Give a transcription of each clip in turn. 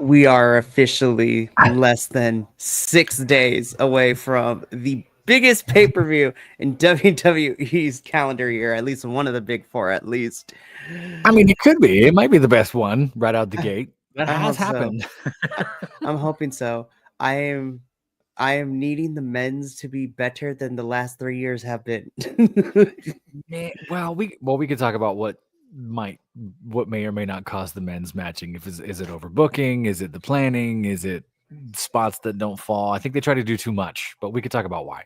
We are officially less than 6 days away from the biggest pay-per-view in WWE's calendar year, at least one of the big four, at least. I mean, it could be. It might be the best one right out the gate. That I has hope so. happened. I'm hoping so. I am needing the men's to be better than the last 3 years have been. Well, we could talk about what may or may not cause the men's matching. Is it overbooking? Is it the planning? Is it spots that don't fall? I think they try to do too much, but we could talk about why.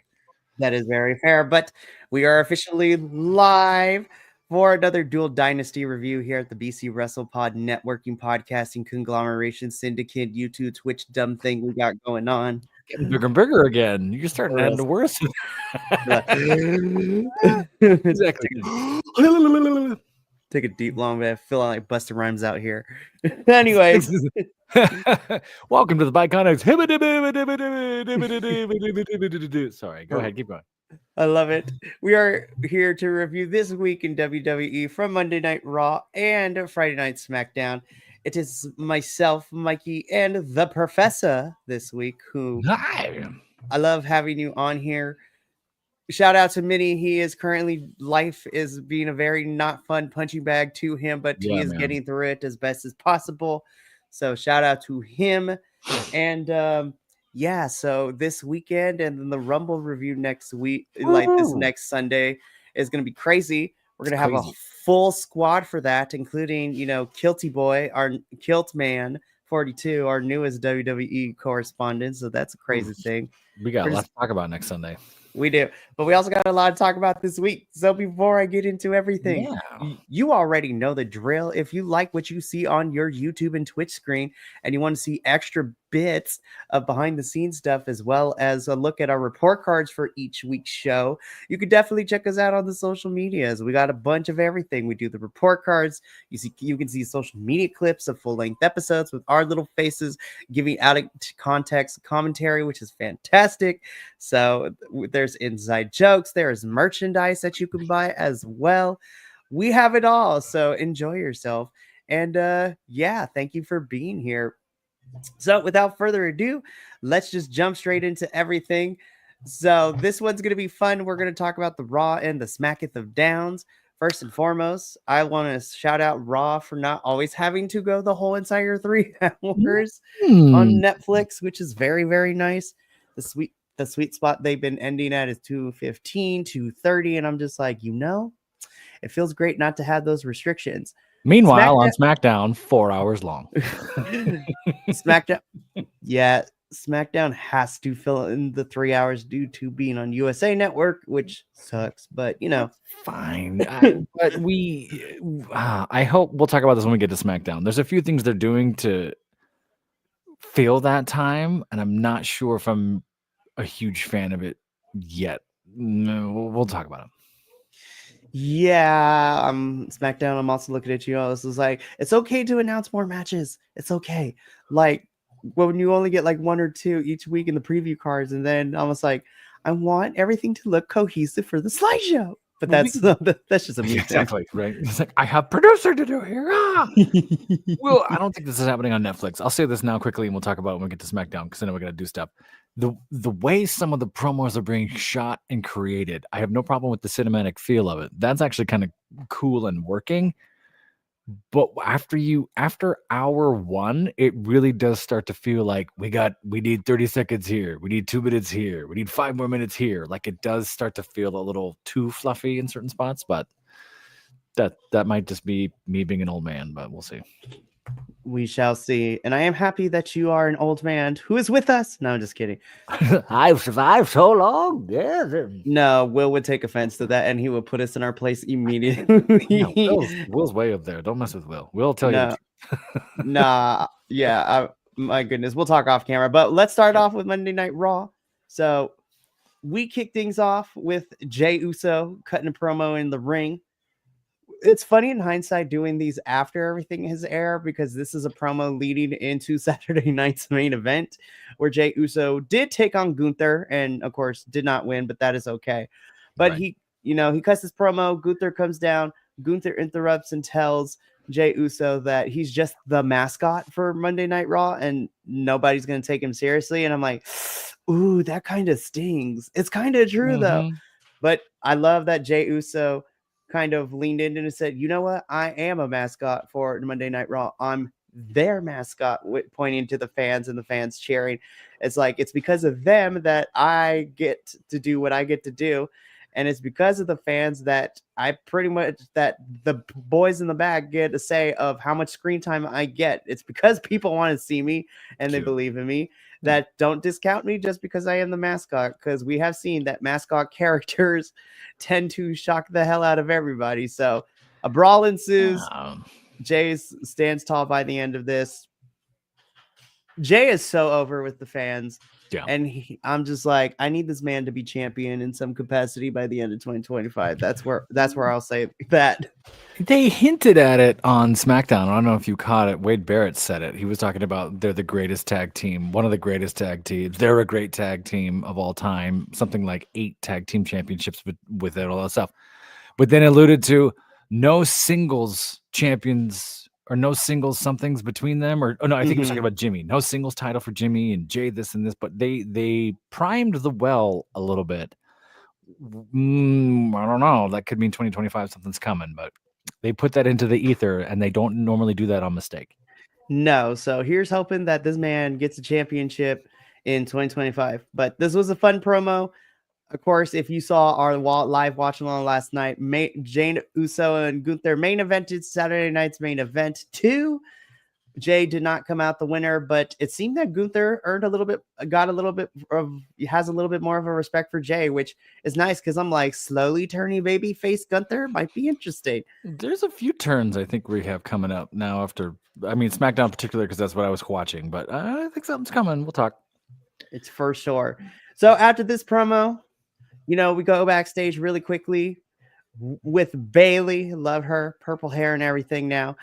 That is very fair, but we are officially live for another Dual Dynasty review here at the BC WrestlePod networking podcasting conglomeration syndicate YouTube Twitch dumb thing we got going on. Getting bigger and bigger again. You're starting to end the worst. Exactly. Take a deep long breath. Feel like Busta Rhymes out here. Anyways. Welcome to the Biconics. Sorry, go ahead, keep going. I love it. We are here to review this week in WWE from Monday Night Raw and Friday Night SmackDown. It is myself, Mikey, and the Professor this week, who Hi. I love having you on here. Shout out to Minnie. He is currently, life is being a very not fun punching bag to him, but he is getting through it as best as possible. So shout out to him. And so this weekend and then the Rumble review next week, like this next Sunday, is going to be crazy. We're going to have a full squad for that, including, Kilty Boy, our Kilt Man 42, our newest WWE correspondent. So that's a crazy thing. We got a lot to talk about next Sunday. We do, but we also got a lot to talk about this week. So before I get into everything, you already know the drill. If you like what you see on your YouTube and Twitch screen and you want to see extra bits of behind the scenes stuff, as well as a look at our report cards for each week's show, you could definitely check us out on the social medias. We got a bunch of everything. We do the report cards. You can see social media clips of full-length episodes with our little faces giving out context commentary, which is fantastic. So there's inside jokes, there's merchandise that you can buy as well. We have it all, so enjoy yourself. And thank you for being here. So without further ado, let's just jump straight into everything. So this one's going to be fun. We're going to talk about the Raw and the Smacketh of Downs. First and foremost, I want to shout out Raw for not always having to go the whole entire 3 hours on Netflix, which is very, very nice. The sweet spot they've been ending at is 2:15, 2:30, and I'm just like, it feels great not to have those restrictions. Meanwhile, on SmackDown, 4 hours long. SmackDown has to fill in the 3 hours due to being on USA Network, which sucks, but fine. But I hope we'll talk about this when we get to SmackDown. There's a few things they're doing to fill that time, and I'm not sure if I'm a huge fan of it yet. No, we'll talk about it. Yeah, SmackDown. I'm also looking at you. This is like, it's okay to announce more matches. It's okay. Like when you only get like 1 or 2 each week in the preview cards, and then almost like, I want everything to look cohesive for the slideshow. But that's just a me exactly thing. Right. It's like, I have producer to do here. Well, I don't think this is happening on Netflix. I'll say this now quickly, and we'll talk about it when we get to SmackDown, because I know we're gonna do stuff. The way some of the promos are being shot and created, I have no problem with the cinematic feel of it. That's actually kind of cool and working. But after hour 1, it really does start to feel like we need 30 seconds here, we need 2 minutes here, we need 5 more minutes here. Like it does start to feel a little too fluffy in certain spots, but that might just be me being an old man, but we'll see. We shall see. And I am happy that you are an old man who is with us. No, I'm just kidding. I've survived so long. Yeah. No, Will would take offense to that, and he would put us in our place immediately. Will's way up there. Don't mess with Will. We'll tell you. Nah. Yeah. My goodness. We'll talk off camera. But let's start off with Monday Night Raw. So we kick things off with Jey Uso cutting a promo in the ring. It's funny in hindsight doing these after everything has aired, because this is a promo leading into Saturday night's main event, where Jey Uso did take on Gunther and of course did not win, but that is okay. But he cuts his promo. Gunther comes down. Gunther interrupts and tells Jey Uso that he's just the mascot for Monday Night Raw and nobody's going to take him seriously. And I'm like, ooh, that kind of stings. It's kind of true though. But I love that Jey Uso kind of leaned in and said, you know what? I am a mascot for Monday Night Raw. I'm their mascot, pointing to the fans and the fans cheering. It's like, it's because of them that I get to do what I get to do. And it's because of the fans that I pretty much, that the boys in the back get a say of how much screen time I get. It's because people want to see me and they believe in me. That don't discount me just because I am the mascot, because we have seen that mascot characters tend to shock the hell out of everybody. So a brawl ensues. Jey stands tall by the end of this. Jey is so over with the fans. Yeah. And I'm just like, I need this man to be champion in some capacity by the end of 2025. That's where I'll say that. They hinted at it on SmackDown. I don't know if you caught it. Wade Barrett said it. He was talking about they're the greatest tag team, one of the greatest tag teams. They're a great tag team of all time. Something like 8 tag team championships with it, all that stuff. But then alluded to no singles champions or no singles somethings between them, or no, I think he was talking about Jimmy. No singles title for Jimmy and Jey, this and this, but they primed the well a little bit. I don't know. That could mean 2025 something's coming, but they put that into the ether, and they don't normally do that on mistake. No, so here's hoping that this man gets a championship in 2025. But this was a fun promo. Of course, if you saw our live watch along last night, Jey Uso and Gunther main evented Saturday night's main event 2. Jey did not come out the winner, but it seemed that Gunther has a little bit more of a respect for Jey, which is nice because I'm like, slowly turning baby face Gunther might be interesting. There's a few turns I think we have coming up now after, SmackDown in particular, because that's what I was watching, but I think something's coming. We'll talk. It's for sure. So after this promo, we go backstage really quickly with Bayley. Love her purple hair and everything now,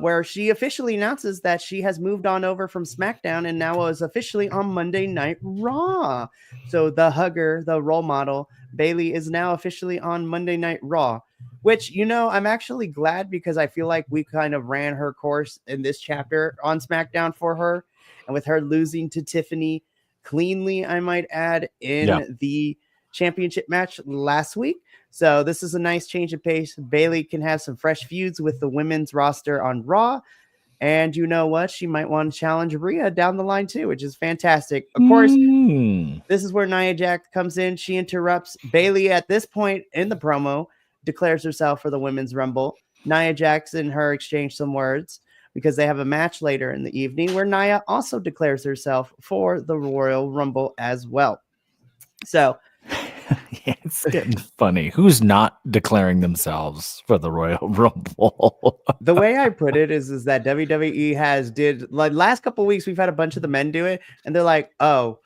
where she officially announces that she has moved on over from SmackDown and now is officially on Monday Night Raw. So the hugger, the role model, Bayley is now officially on Monday Night Raw, which, I'm actually glad because I feel like we kind of ran her course in this chapter on SmackDown for her. And with her losing to Tiffany cleanly, I might add, in the championship match last week. So this is a nice change of pace. Bayley can have some fresh feuds with the women's roster on Raw. And you know what? She might want to challenge Rhea down the line too, which is fantastic. Of course, this is where Nia Jax comes in. She interrupts Bayley at this point in the promo, declares herself for the Women's Rumble. Nia Jax and her exchange some words because they have a match later in the evening where Nia also declares herself for the Royal Rumble as well. So it's getting funny. Who's not declaring themselves for the Royal Rumble? The way I put it is that WWE did like last couple of weeks. We've had a bunch of the men do it, and they're like, "Oh,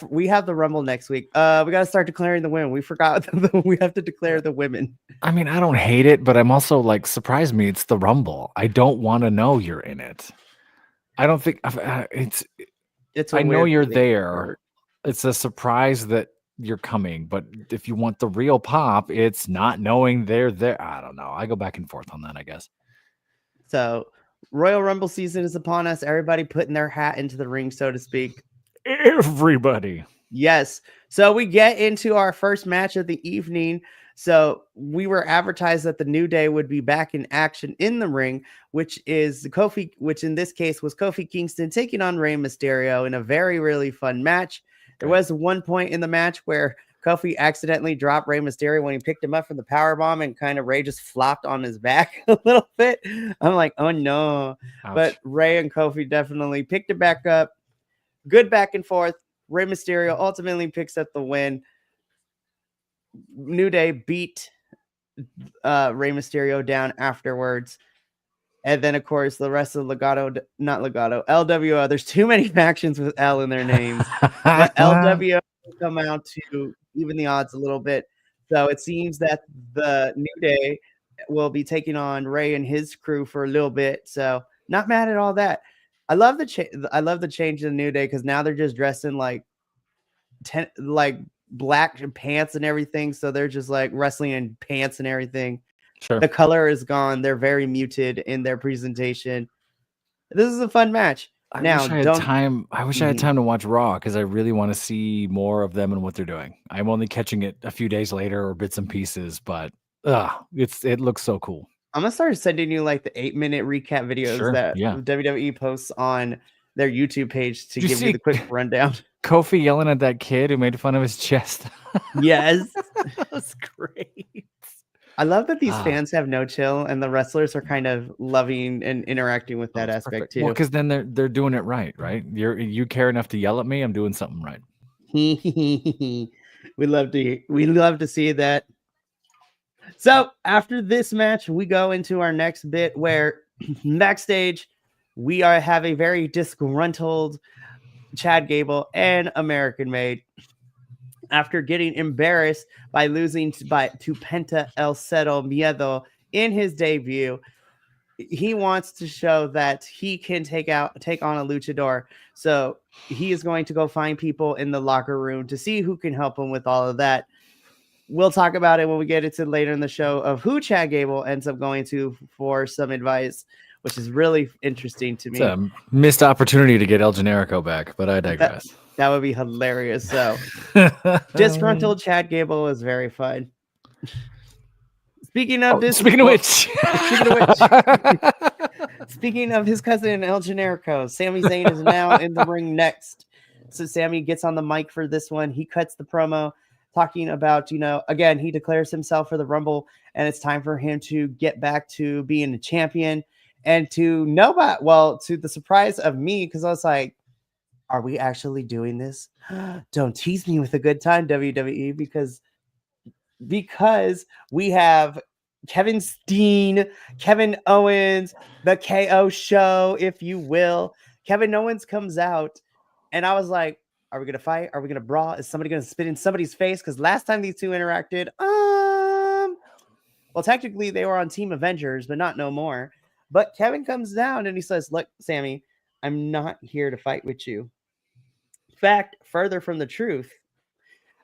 we have the Rumble next week. We got to start declaring the women. We forgot we have to declare the women." I don't hate it, but I'm also like, surprise me. It's the Rumble. I don't want to know you're in it. I don't think it's. I know you're there. It's a surprise that you're coming, but if you want the real pop, it's not knowing they're there. I don't know. I go back and forth on that, I guess. So Royal Rumble season is upon us. Everybody putting their hat into the ring, so to speak. Everybody. Yes. So we get into our first match of the evening. So we were advertised that the New Day would be back in action in the ring, which in this case was Kofi Kingston taking on Rey Mysterio in a very, really fun match. There was one point in the match where Kofi accidentally dropped Rey Mysterio when he picked him up from the powerbomb, and kind of Rey just flopped on his back a little bit. I'm like, oh no. Ouch. But Rey and Kofi definitely picked it back up. Good back and forth. Rey Mysterio ultimately picks up the win. New Day beat Rey Mysterio down afterwards. And then, of course, the rest of LWO. There's too many factions with L in their names. But LWO come out to even the odds a little bit. So it seems that the New Day will be taking on Rey and his crew for a little bit. So not mad at all that. I love the change in the New Day because now they're just dressed in like black pants and everything. So they're just like wrestling in pants and everything. Sure. The color is gone. They're very muted in their presentation. This is a fun match. I wish I had time to watch Raw because I really want to see more of them and what they're doing. I'm only catching it a few days later or bits and pieces, but it looks so cool. I'm gonna start sending you like the 8-minute recap videos that WWE posts on their YouTube page to give you the quick rundown. Kofi yelling at that kid who made fun of his chest. Yes, that's great. I love that these fans have no chill, and the wrestlers are kind of loving and interacting with that aspect too. Well, because then they're doing it right? You care enough to yell at me, I'm doing something right. we love to see that. So after this match, we go into our next bit where backstage we have a very disgruntled Chad Gable and American Made. After getting embarrassed by losing to Penta El Cero Miedo in his debut, he wants to show that he can take on a luchador. So he is going to go find people in the locker room to see who can help him with all of that. We'll talk about it when we get into later in the show of who Chad Gable ends up going to for some advice, which is really interesting to me. It's a missed opportunity to get El Generico back, but I digress. That would be hilarious. So disgruntled Chad Gable is very fun. Speaking of which, speaking of his cousin El Generico, Sami Zayn is now in the ring next. So Sami gets on the mic for this one. He cuts the promo talking about, again, he declares himself for the Rumble, and it's time for him to get back to being a champion. And to the surprise of me, because I was like, are we actually doing this? Don't tease me with a good time, WWE, because we have Kevin Steen, Kevin Owens, the KO show, if you will. Kevin Owens comes out, and I was like, are we going to fight? Are we going to brawl? Is somebody going to spit in somebody's face? Because last time these two interacted, well, technically they were on Team Avengers, but not no more. But Kevin comes down and he says, look, Sami, I'm not here to fight with you. In fact, further from the truth,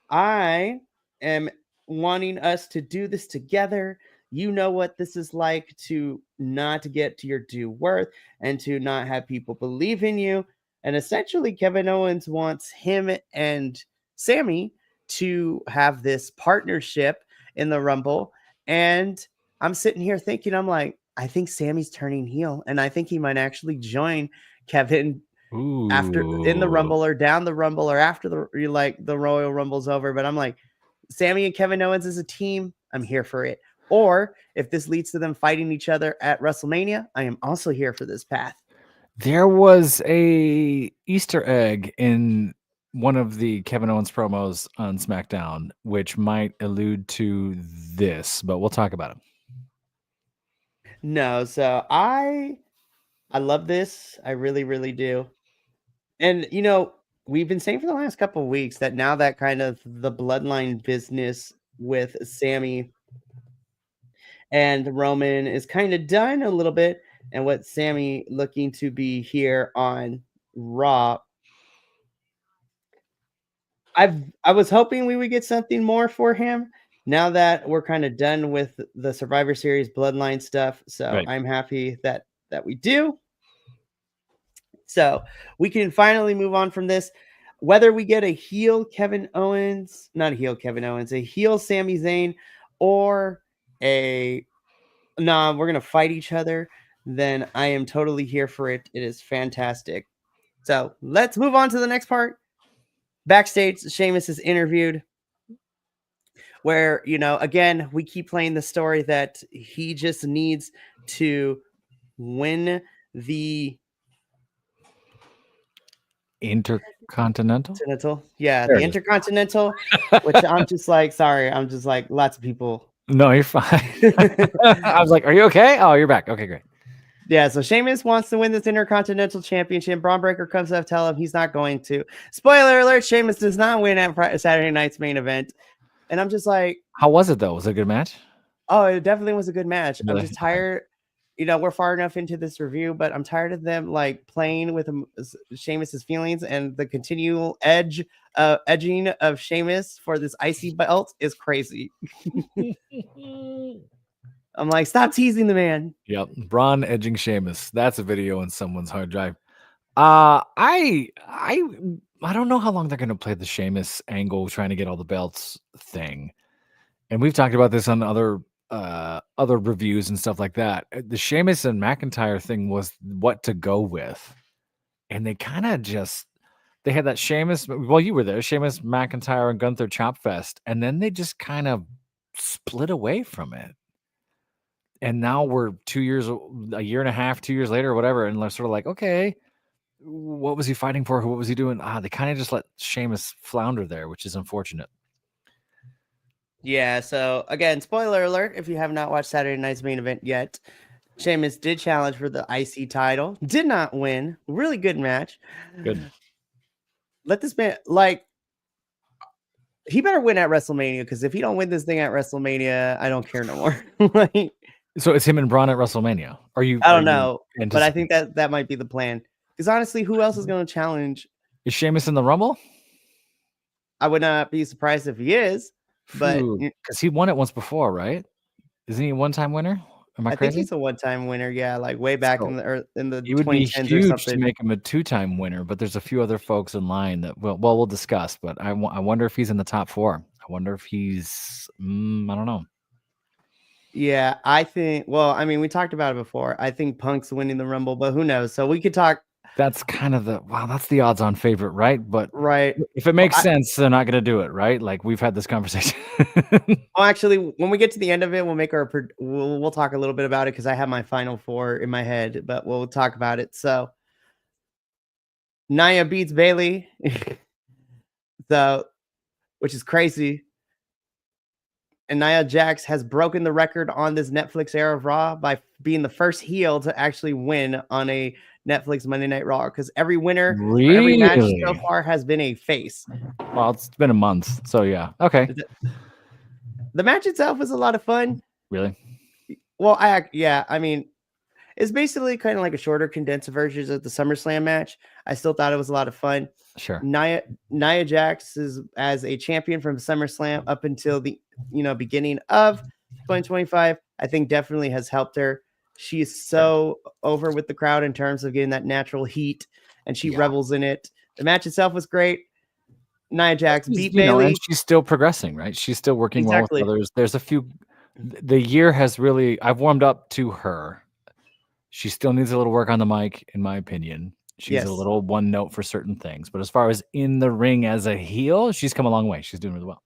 I am wanting us to do this together. You know what this is like to not get to your due worth and to not have people believe in you. And essentially, Kevin Owens wants him and Sami to have this partnership in the Rumble. And I'm sitting here thinking, I'm like, I think Sami's turning heel, and I think he might actually join Kevin in the Rumble or down the Rumble or after the Royal Rumble's over. But I'm like, Sami and Kevin Owens as a team, I'm here for it. Or if this leads to them fighting each other at WrestleMania, I am also here for this path. There was a Easter egg in one of the Kevin Owens promos on SmackDown, which might allude to this, but we'll talk about it. No, so I love this. I really, really do. And, we've been saying for the last couple of weeks that now that kind of the bloodline business with Sami and Roman is kind of done a little bit, and what Sami looking to be here on Raw. I was hoping we would get something more for him now that we're kind of done with the Survivor Series bloodline stuff. So right. I'm happy that we do. So we can finally move on from this. Whether we get a heel Kevin Owens, not a heel Kevin Owens, a heel Sami Zayn, or we're going to fight each other, then I am totally here for it. It is fantastic. So let's move on to the next part. Backstage, Sheamus is interviewed where, again, we keep playing the story that he just needs to win the Intercontinental? Yeah, the Intercontinental, which I'm just like, sorry. I'm just like, lots of people. No, you're fine. I was like, are you okay? Oh, you're back. Okay, great. Yeah, so Sheamus wants to win this Intercontinental Championship. Braun Breaker comes up to tell him he's not going to. Spoiler alert, Sheamus does not win at Saturday night's main event. And I'm just like... How was it, though? Was it a good match? Oh, it definitely was a good match. Really? I'm just tired. We're far enough into this review, but I'm tired of them, playing with Sheamus's feelings, and the continual edging of Sheamus for this IC belt is crazy. I'm like, stop teasing the man. Yep. Braun edging Sheamus. That's a video in someone's hard drive. I don't know how long they're gonna play the Sheamus angle trying to get all the belts thing. And we've talked about this on other reviews and stuff like that. The Sheamus and McIntyre thing was what to go with. And they kind of just they had that Sheamus, well, you were there, Sheamus, McIntyre, and Gunther Chop Fest, and then they just kind of split away from it. And now we're 2 years, a year and a half, 2 years later, or whatever, and they're sort of like, okay, what was he fighting for? What was he doing? They kind of just let Sheamus flounder there, which is unfortunate. Yeah, so again, spoiler alert, if you have not watched Saturday night's main event yet, Sheamus did challenge for the IC title, did not win. Really good match. Good. Let this man, like, he better win at WrestleMania, because if he don't win this thing at WrestleMania, I don't care no more. Like, so it's him and Braun at WrestleMania. I don't know, but I think that might be the plan. Because honestly, who else is going to challenge? Is Sheamus in the Rumble? I would not be surprised if he is, but because he won it once before, right? Isn't he a one-time winner? Am I crazy? think he's a one-time winner. Yeah, like way back in the it would be huge to make him a two-time winner. But there's a few other folks in line that we'll discuss. But I wonder if he's in the top 4. I wonder if he's I don't know. Yeah, I think. Well, I mean, we talked about it before. I think Punk's winning the Rumble, but who knows? So we could talk. That's kind of that's the odds-on favorite, right? But right, if it makes sense, they're not going to do it, right? Like we've had this conversation. Well, actually, when we get to the end of it, we'll make we'll talk a little bit about it, because I have my final 4 in my head, but we'll talk about it. So Nia beats Bayley, so which is crazy. And Nia Jax has broken the record on this Netflix era of Raw by being the first heel to actually win on a Netflix Monday Night Raw, because every winner, every match so far has been a face. Well, it's been a month, so yeah. Okay. The match itself was a lot of fun. Really? Well, I mean, it's basically kind of like a shorter, condensed version of the SummerSlam match. I still thought it was a lot of fun. Sure. Nia Jax is as a champion from SummerSlam up until the beginning of 2025. I think definitely has helped her. She's so over with the crowd in terms of getting that natural heat, and she revels in it. The match itself was great. Nia Jax beat Bayley. And she's still progressing, right? She's still working well with others. There's a few. The year has really. I've warmed up to her. She still needs a little work on the mic, in my opinion. She's a little one note for certain things, but as far as in the ring as a heel, she's come a long way. She's doing really well.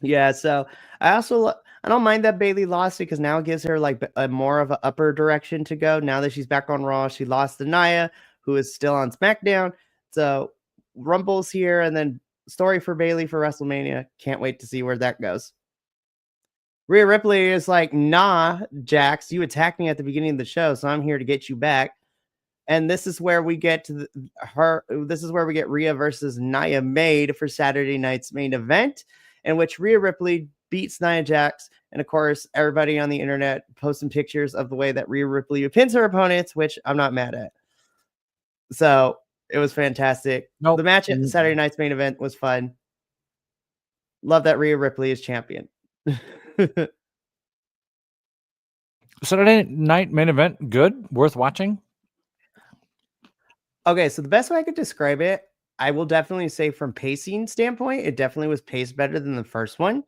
Yeah, so I don't mind that Bayley lost it, because now it gives her like a more of an upper direction to go. Now that she's back on Raw, she lost to Nia, who is still on SmackDown. So Rumble's here, and then story for Bayley for WrestleMania. Can't wait to see where that goes. Rhea Ripley is like, nah, Jax, you attacked me at the beginning of the show, so I'm here to get you back. And this is where we get to This is where we get Rhea versus Nia Made for Saturday night's main event, in which Rhea Ripley beats Nia Jax. And of course, everybody on the internet posting pictures of the way that Rhea Ripley pins her opponents, which I'm not mad at. So it was fantastic. Nope. The match at Saturday night's main event was fun. Love that Rhea Ripley is champion. Saturday night main event, good, worth watching. Okay, so the best way I could describe it, I will definitely say from pacing standpoint, it definitely was paced better than the first one,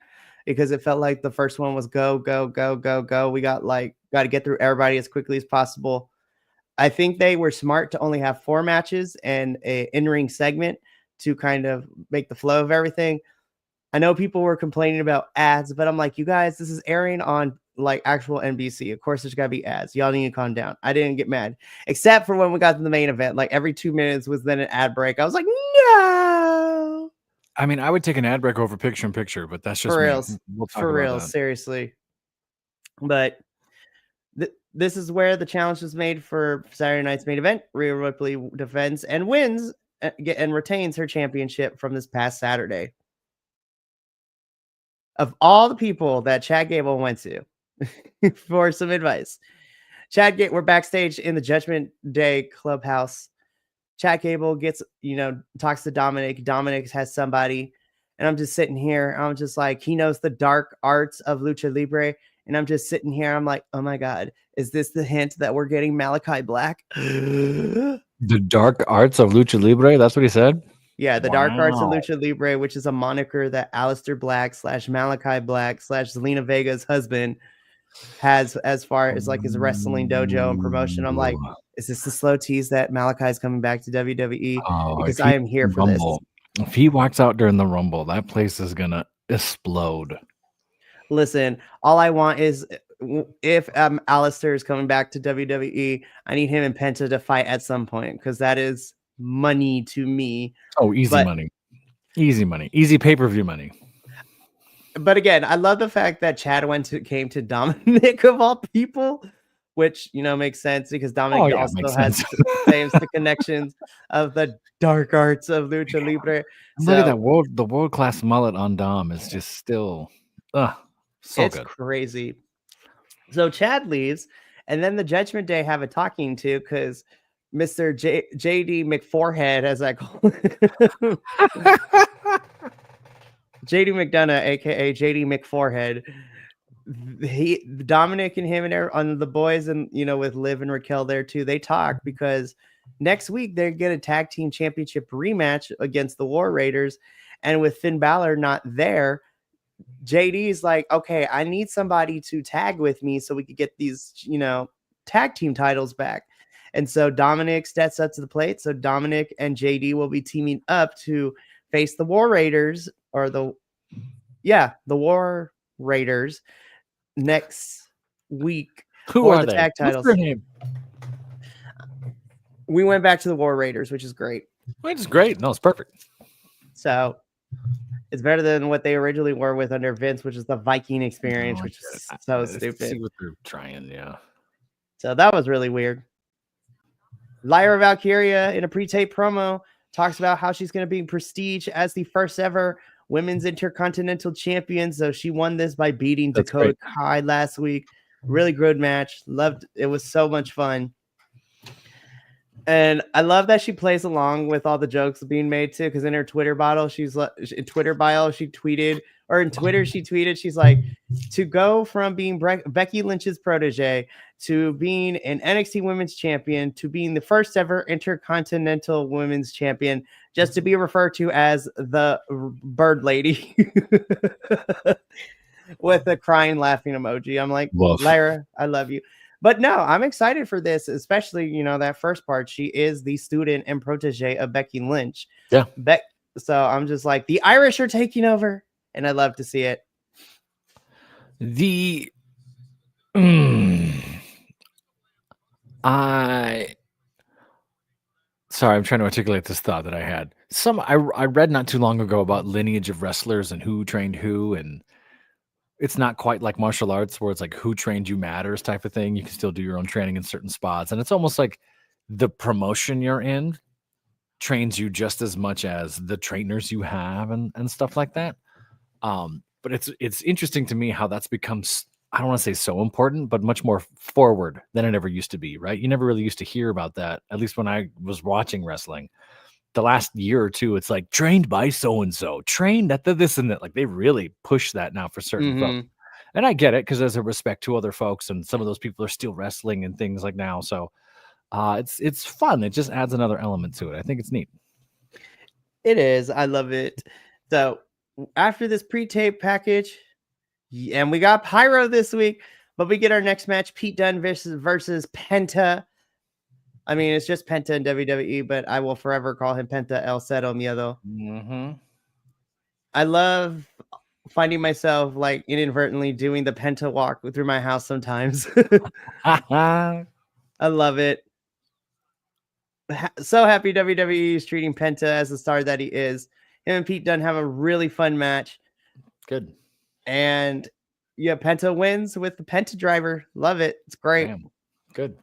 because it felt like the first one was go, go, go, go, go. We got to get through everybody as quickly as possible. I think they were smart to only have 4 matches and an in-ring segment to kind of make the flow of everything. I know people were complaining about ads, but I'm like, you guys, this is airing on like actual NBC. Of course, there's got to be ads. Y'all need to calm down. I didn't get mad, except for when we got to the main event. Like every 2 minutes was then an ad break. I was like, no. I mean, I would take an ad break over picture in picture, but that's just for real. We'll talk for about real, that. Seriously. But this is where the challenge was made for Saturday night's main event. Rhea Ripley defends and wins and retains her championship from this past Saturday. Of all the people that Chad Gable went to for some advice, we're backstage in the Judgment Day clubhouse. Chad Gable talks to Dominic. Dominic has somebody, and I'm just sitting here. I'm just like, he knows the dark arts of Lucha Libre, and and I'm just sitting here. I'm like, oh my God, is this the hint that we're getting Malachi Black? The Dark Arts of Lucha Libre. That's what he said. Yeah, the Dark Arts of Lucha Libre, which is a moniker that Aleister Black / Malachi Black / Zelina Vega's husband has as far as like his wrestling dojo and promotion. I'm like, is this the slow tease that Malachi is coming back to WWE? Because I am here for this. If he walks out during the Rumble, that place is gonna explode. Listen, all I want is if Aleister is coming back to WWE, I need him and Penta to fight at some point because that is money to me. Oh, easy money. Easy pay-per-view money. But again, I love the fact that Chad came to Dominic of all people, which makes sense because Dominic also has the connections of the dark arts of Lucha Libre. Look at that the world-class mullet on Dom is just still so it's good. Crazy. So Chad leaves, and then the Judgment Day have a talking to because Mr. JD McForehead, as I call it. JD McDonough, aka JD McForehead. Dominic and him and on the boys, and with Liv and Raquel there too, they talk because next week they get a tag team championship rematch against the War Raiders, and with Finn Balor not there, JD's like, okay, I need somebody to tag with me so we could get these tag team titles back. And so Dominic steps up to the plate. So Dominic and JD will be teaming up to face the War Raiders the War Raiders next week. Who are the they? Tag titles. What's their name? We went back to the War Raiders, which is great. Which is great. No, it's perfect. So it's better than what they originally were with under Vince, which is the Viking experience, which is so stupid. See what they're trying, yeah. So that was really weird. Lyra Valkyria in a pre-tape promo talks about how she's going to be Prestige as the first ever women's intercontinental champion. So she won this by beating Dakota Kai last week. Really good match. Loved it. Was so much fun. And I love that she plays along with all the jokes being made too, because in her Twitter bio, she tweeted, she's like, to go from being Becky Lynch's protege to being an NXT Women's Champion to being the first ever Intercontinental Women's Champion, just to be referred to as the Bird Lady with a crying, laughing emoji. I'm like, Lyra, I love you. But no, I'm excited for this, especially, that first part. She is the student and protege of Becky Lynch. Yeah. So I'm just like, the Irish are taking over, and I love to see it. Sorry, I'm trying to articulate this thought that I had. I read not too long ago about lineage of wrestlers and who trained who, and it's not quite like martial arts where it's like who trained you matters type of thing. You can still do your own training in certain spots. And it's almost like the promotion you're in trains you just as much as the trainers you have and stuff like that. But it's interesting to me how that's become, I don't want to say so important, but much more forward than it ever used to be, right? You never really used to hear about that, at least when I was watching wrestling. The last year or two, it's like trained by so-and-so, trained at this and that. Like they really push that now for certain folks. And I get it because there's a respect to other folks, and some of those people are still wrestling and things like now. So it's fun. It just adds another element to it. I think it's neat. It is. I love it. So after this pre-tape package, and we got Pyro this week, but we get our next match, Pete Dunne versus Penta. I mean, it's just Penta in WWE, but I will forever call him Penta El Cero Miedo. I love finding myself like inadvertently doing the Penta walk through my house sometimes. I love it. So happy WWE is treating Penta as the star that he is. Him and Pete Dunne have a really fun match. Good. And yeah, Penta wins with the Penta driver. Love it. It's great. Damn. Good.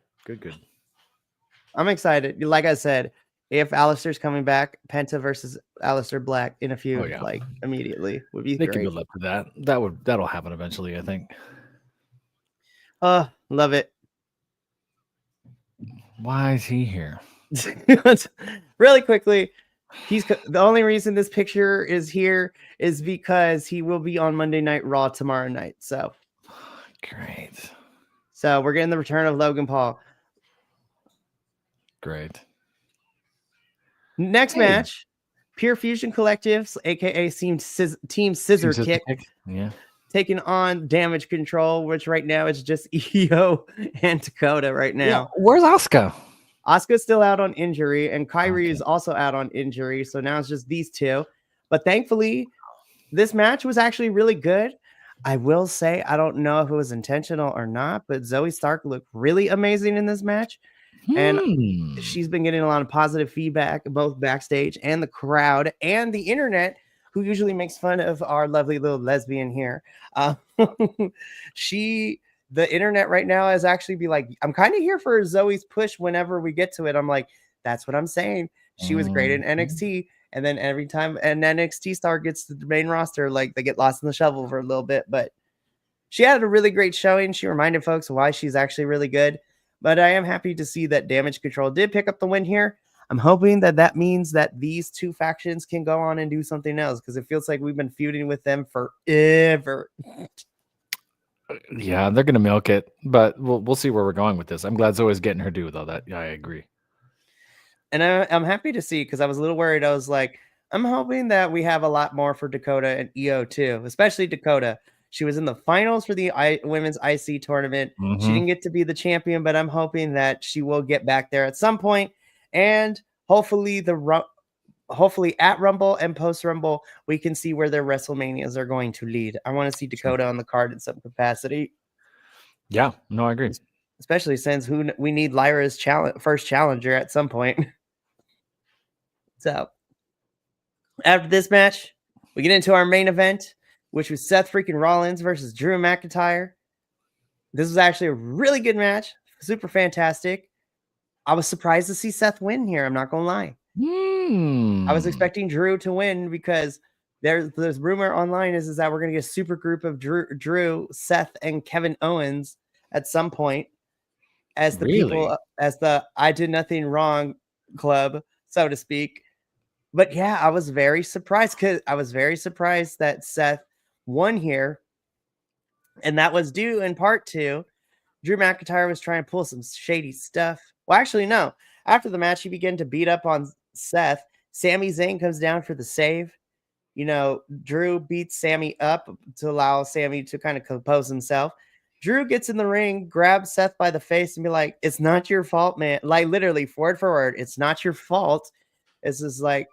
I'm excited. Like I said, if Aleister's coming back, Penta versus Aleister Black in a feud, like immediately would be great. They can build up to that. That'll happen eventually, I think. Love it. Why is he here? Really quickly, the only reason this picture is here is because he will be on Monday Night Raw tomorrow night. So Great. So we're getting the return of Logan Paul. Great. Next match, Pure Fusion Collectives, aka Team Scissor Kick. Yeah. Taking on Damage Control, which right now is just Io and Dakota right now. Yeah. Where's Asuka? Asuka's still out on injury, and Kairi is also out on injury. So now it's just these two. But thankfully, this match was actually really good. I will say, I don't know if it was intentional or not, but Zoe Stark looked really amazing in this match. And she's been getting a lot of positive feedback, both backstage and the crowd and the internet, who usually makes fun of our lovely little lesbian here. The internet right now is actually be like, I'm kind of here for Zoe's push whenever we get to it. I'm like, that's what I'm saying. She was great in NXT. And then every time an NXT star gets to the main roster, like they get lost in the shovel for a little bit. But she had a really great showing. She reminded folks why she's actually really good. But I am happy to see that Damage Control did pick up the win here. I'm hoping that means that these two factions can go on and do something else, because it feels like we've been feuding with them forever. Yeah, they're gonna milk it, but we'll see where we're going with this. I'm glad Zoe's getting her due, though. I agree. And I'm happy to see, because I was a little worried. I was like, I'm hoping that we have a lot more for Dakota and Io too, especially Dakota. She was in the finals for the women's IC tournament. She didn't get to be the champion, but I'm hoping that she will get back there at some point. And hopefully at Rumble and post Rumble, we can see where their WrestleManias are going to lead. I want to see Dakota on the card in some capacity. Yeah, no, I agree. Especially since we need Lyra's first challenger at some point. So after this match, we get into our main event, which was Seth freaking Rollins versus Drew McIntyre. This was actually a really good match. Super fantastic. I was surprised to see Seth win here. I'm not going to lie. I was expecting Drew to win, because there's rumor online is that we're going to get a super group of Drew, Seth, and Kevin Owens at some point as the people, as the I did nothing wrong club, so to speak. But yeah, I was very surprised that Seth won here. And that was due in part to Drew McIntyre was trying to pull some shady stuff. Well, actually, no. After the match, he began to beat up on Seth. Sami Zayn comes down for the save. Drew beats Sami up to allow Sami to kind of compose himself. Drew gets in the ring, grabs Seth by the face, and be like, "It's not your fault, man." Like, literally, word for word, "It's not your fault." It's just like,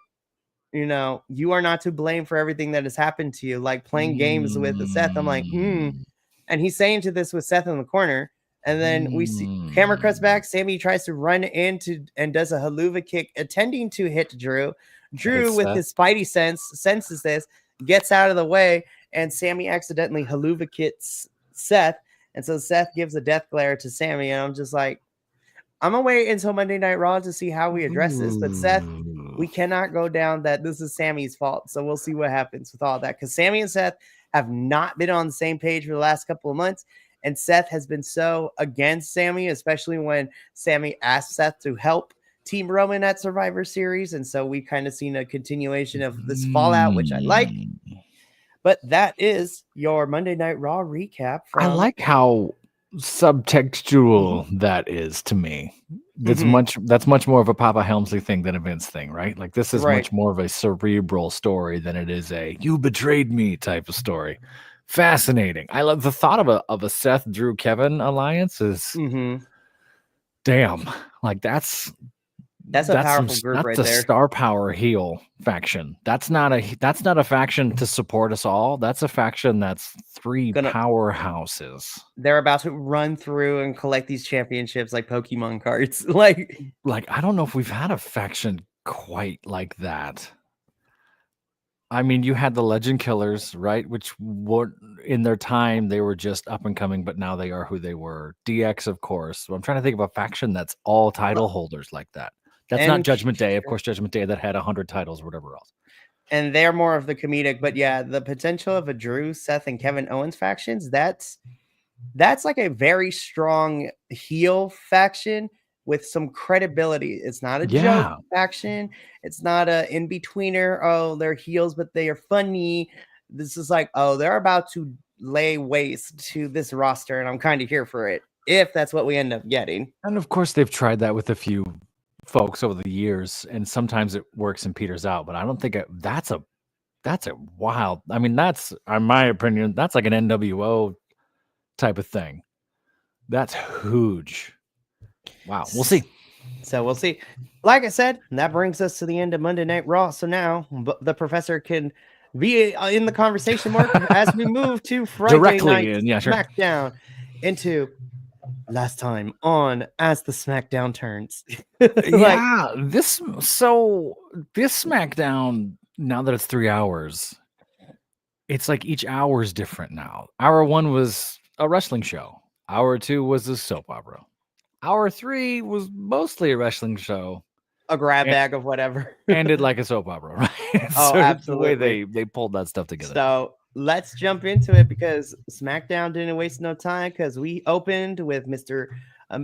you are not to blame for everything that has happened to you. Like, playing games with Seth. I'm like, And he's saying to this with Seth in the corner. And then we see camera cuts back. Sami tries to run into and does a haluva kick, intending to hit Drew. Drew, with his spidey senses this, gets out of the way, and Sami accidentally haluva kicks Seth. And so Seth gives a death glare to Sami. And I'm just like, I'm going to wait until Monday Night Raw to see how we address this. But Seth, we cannot go down that this is Sami's fault. So we'll see what happens with all that. Because Sami and Seth have not been on the same page for the last couple of months. And Seth has been so against Sami, especially when Sami asked Seth to help Team Roman at Survivor Series. And so we've kind of seen a continuation of this fallout, which I like. But that is your Monday Night Raw recap. I like how subtextual that is to me. That's much more of a Papa Helmsley thing than a Vince thing, right? Like, this is much more of a cerebral story than it is a "you betrayed me" type of story. Fascinating. I love the thought of a Seth, Drew, Kevin alliance. Is damn, like that's a powerful group right there. That's a star power heel faction. That's not a faction to support us all. That's a faction that's three powerhouses. They're about to run through and collect these championships like Pokemon cards. like I don't know if we've had a faction quite like that. I mean, you had the Legend Killers, right? Which were, in their time, they were just up and coming, but now they are who they were. DX, of course. So I'm trying to think of a faction that's all title holders like that. That's not Judgment Day. Of course, Judgment Day that had 100 titles or whatever else. And they're more of the comedic. But yeah, the potential of a Drew, Seth, and Kevin Owens factions, that's like a very strong heel faction with some credibility. It's not a joke faction. It's not a in-betweener. Oh, they're heels, but they are funny. This is like, oh, they're about to lay waste to this roster, and I'm kind of here for it if that's what we end up getting. And of course, they've tried that with a few folks over the years, and sometimes it works and peters out. But I don't think that's a wild. I mean, that's, in my opinion, that's like an NWO type of thing. That's huge. Wow, we'll see. So we'll see. Like I said, that brings us to the end of Monday Night Raw. So now the professor can be in the conversation more as we move to Friday night SmackDown into last time on As the SmackDown Turns. This SmackDown, now that it's 3 hours, it's like each hour is different now. Hour 1 was a wrestling show. Hour 2 was a soap opera. Hour 3 was mostly a wrestling show. A grab bag of whatever. Ended like a soap opera, right? Oh, so absolutely. The way they pulled that stuff together. So let's jump into it because SmackDown didn't waste no time because we opened with Mr.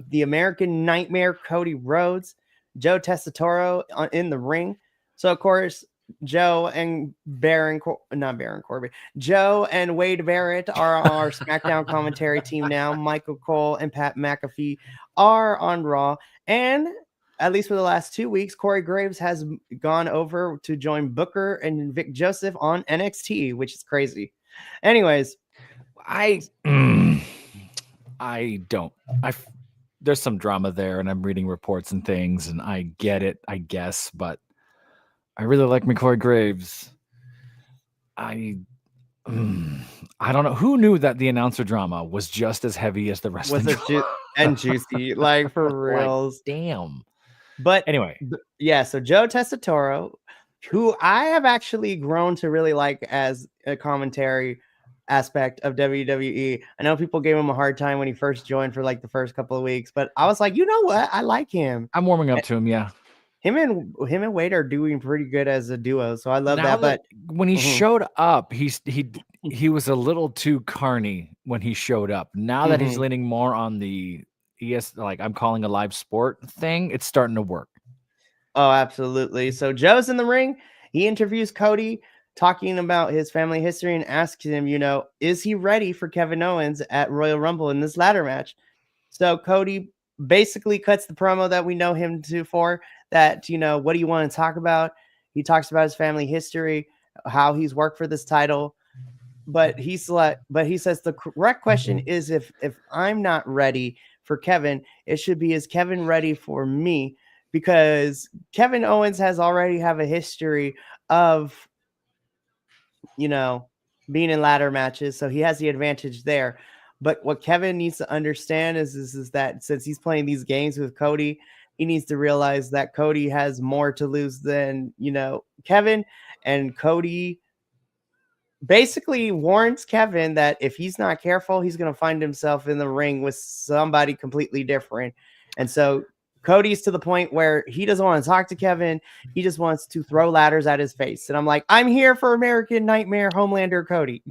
The American Nightmare, Cody Rhodes, Joe Tessitore in the ring. So, of course, Joe and Joe and Wade Barrett are our SmackDown commentary team now. Michael Cole and Pat McAfee are on Raw. And at least for the last 2 weeks, Corey Graves has gone over to join Booker and Vic Joseph on NXT, which is crazy. Anyways, there's some drama there, and I'm reading reports and things, and I get it, I guess, but I really like Corey Graves. I don't know who knew that the announcer drama was just as heavy as the wrestling and juicy, like for reals. Like, damn. But anyway, yeah. So Joe Tessitore, who I have actually grown to really like as a commentary aspect of WWE. I know people gave him a hard time when he first joined for like the first couple of weeks, but I was like, you know what? I like him. I'm warming up to him. Yeah. Him and Wade are doing pretty good as a duo, so I love that. But when he showed up, he was a little too carny when he showed up. Now that he's leaning more on the like I'm calling a live sport thing, it's starting to work. Oh, absolutely. So Joe's in the ring. He interviews Cody, talking about his family history, and asks him, is he ready for Kevin Owens at Royal Rumble in this ladder match? So Cody basically cuts the promo that we know him for. That, what do you want to talk about? He talks about his family history, how he's worked for this title. But he says the correct question is if I'm not ready for Kevin, it should be, is Kevin ready for me? Because Kevin Owens has already have a history of, being in ladder matches. So he has the advantage there. But what Kevin needs to understand is that since he's playing these games with Cody, he needs to realize that Cody has more to lose than, Kevin. And Cody basically warns Kevin that if he's not careful, he's going to find himself in the ring with somebody completely different. And so Cody's to the point where he doesn't want to talk to Kevin. He just wants to throw ladders at his face. And I'm like, I'm here for American Nightmare Homelander Cody.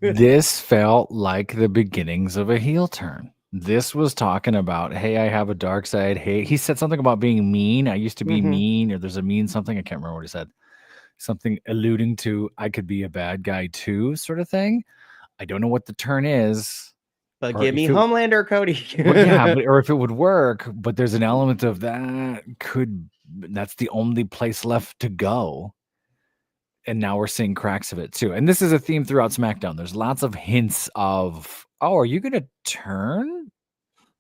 This felt like the beginnings of a heel turn. This was talking about, hey, I have a dark side. Hey, he said something about being mean. I used to be mean, or there's a mean something. I can't remember what he said. Something alluding to I could be a bad guy too, sort of thing. I don't know what the turn is. But give me Homelander Cody. Or if it would work, but there's an element of that's the only place left to go. And now we're seeing cracks of it too. And this is a theme throughout SmackDown. There's lots of hints of, oh, are you going to turn?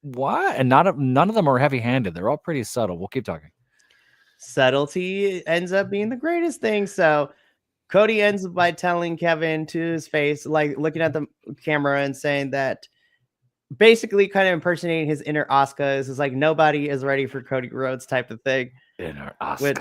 What? And none of them are heavy-handed. They're all pretty subtle. We'll keep talking. Subtlety ends up being the greatest thing. So Cody ends up by telling Kevin to his face, like looking at the camera and saying that, basically kind of impersonating his inner Asuka. Is like nobody is ready for Cody Rhodes type of thing. Inner Asuka. Which,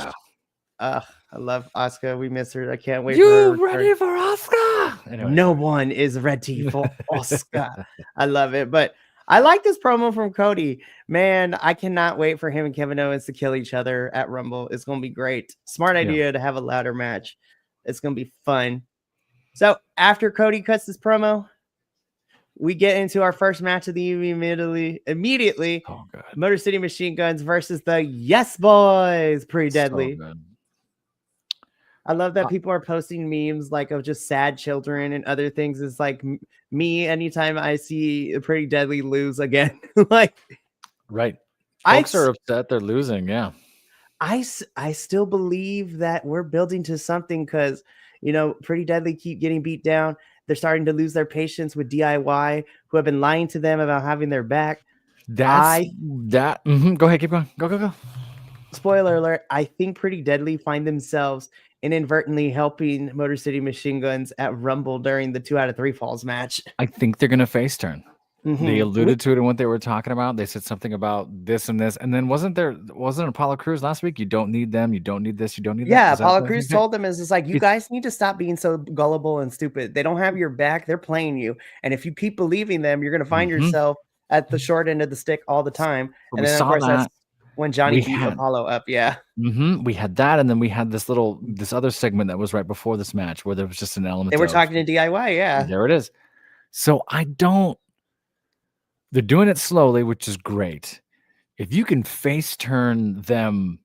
I love Asuka. We miss her. I can't wait. You ready for Asuka? Anyway. No one is ready for Asuka. I love it. But I like this promo from Cody. Man, I cannot wait for him and Kevin Owens to kill each other at Rumble. It's going to be great. Smart idea to have a ladder match. It's going to be fun. So after Cody cuts this promo, we get into our first match of the evening immediately. Oh, God. Motor City Machine Guns versus the Yes Boys. Pretty deadly. So I love that people are posting memes like of just sad children and other things. It's like me anytime I see a Pretty Deadly lose again. Like, right. Folks are upset they're losing. Yeah. I still believe that we're building to something because, you know, Pretty Deadly keep getting beat down. They're starting to lose their patience with DIY, who have been lying to them about having their back. Go ahead, keep going. Go. Spoiler alert, I think Pretty Deadly find themselves inadvertently helping Motor City Machine Guns at Rumble during the 2 out of 3 falls match. I think they're going to face turn. They alluded to it in what they were talking about. They said something about this and this. And then wasn't Apollo Crews last week? You don't need them. You don't need this. You don't need that. Yeah, Apollo Crews told them is like, you guys need to stop being so gullible and stupid. They don't have your back. They're playing you. And if you keep believing them, you're going to find yourself at the short end of the stick all the time. And then, of course, that's when Johnny beat Apollo up. Yeah. We had that. And then we had this other segment that was right before this match where there was just an element. They were talking to DIY. Yeah. There it is. So they're doing it slowly, which is great. If you can face turn them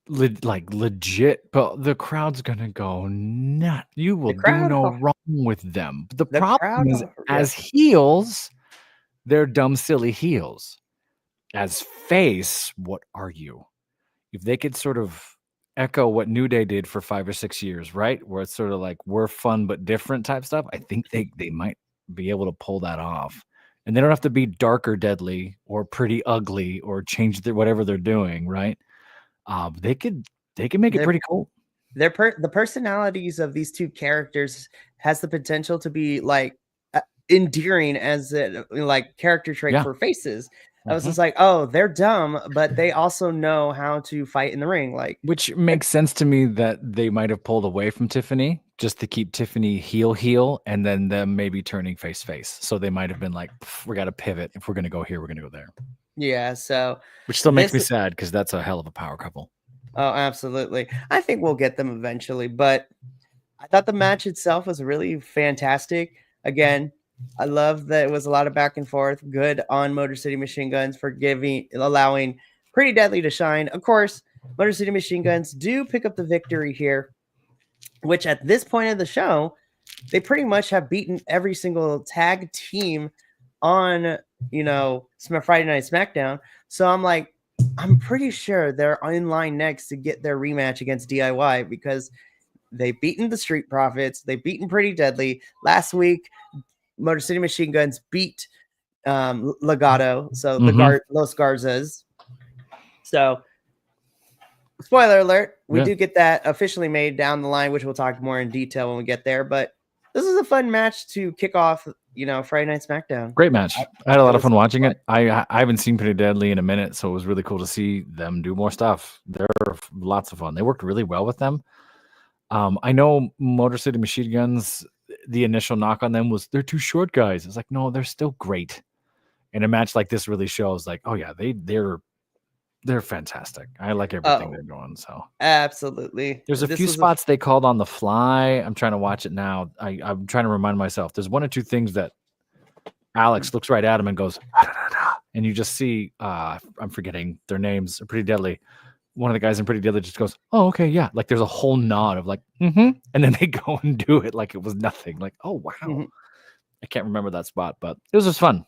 legit, but the crowd's gonna go nuts. You will do no wrong with them. The problem is, as heels, they're dumb, silly heels. As face, what are you? If they could sort of echo what New Day did for 5 or 6 years, right? Where it's sort of like we're fun but different type stuff. I think they might be able to pull that off. And they don't have to be dark or deadly or pretty ugly or change whatever they're doing, right? They can make it pretty cool. The personalities of these two characters has the potential to be like endearing as a like character trait for faces. I was just like, oh, they're dumb, but they also know how to fight in the ring. Like, which makes sense to me that they might have pulled away from Tiffany just to keep Tiffany heel, and then them maybe turning face. So they might have been like, we got to pivot. If we're going to go here, we're going to go there. Yeah. So, which still makes me sad because that's a hell of a power couple. Oh, absolutely. I think we'll get them eventually, but I thought the match itself was really fantastic. Again, I love that it was a lot of back and forth. Good on Motor City Machine Guns for allowing Pretty Deadly to shine. Of course, Motor City Machine Guns do pick up the victory here, which at this point of the show, they pretty much have beaten every single tag team on, Friday Night SmackDown. So I'm pretty sure they're in line next to get their rematch against DIY because they've beaten the Street Profits. They've beaten Pretty Deadly. Last week, Motor City Machine Guns beat Legado, so the Los Garzas. So, spoiler alert, we do get that officially made down the line, which we'll talk more in detail when we get there. But this is a fun match to kick off, Friday Night SmackDown. Great match. I had a lot of fun watching it. I haven't seen Pretty Deadly in a minute, so it was really cool to see them do more stuff. They're lots of fun. They worked really well with them. I know Motor City Machine Guns, the initial knock on them was they're too short guys. It's like, no, they're still great. And a match like this really shows like, oh yeah, they're fantastic. I like everything they're doing. So absolutely. There's a few spots they called on the fly. I'm trying to watch it now. I'm trying to remind myself. There's one or two things that Alex looks right at him and goes, and you just see, I'm forgetting their names, are Pretty Deadly. One of the guys in Pretty Deadly just goes, oh, okay, yeah. Like there's a whole nod of like, and then they go and do it like it was nothing. Like, oh, wow. I can't remember that spot, but it was just fun.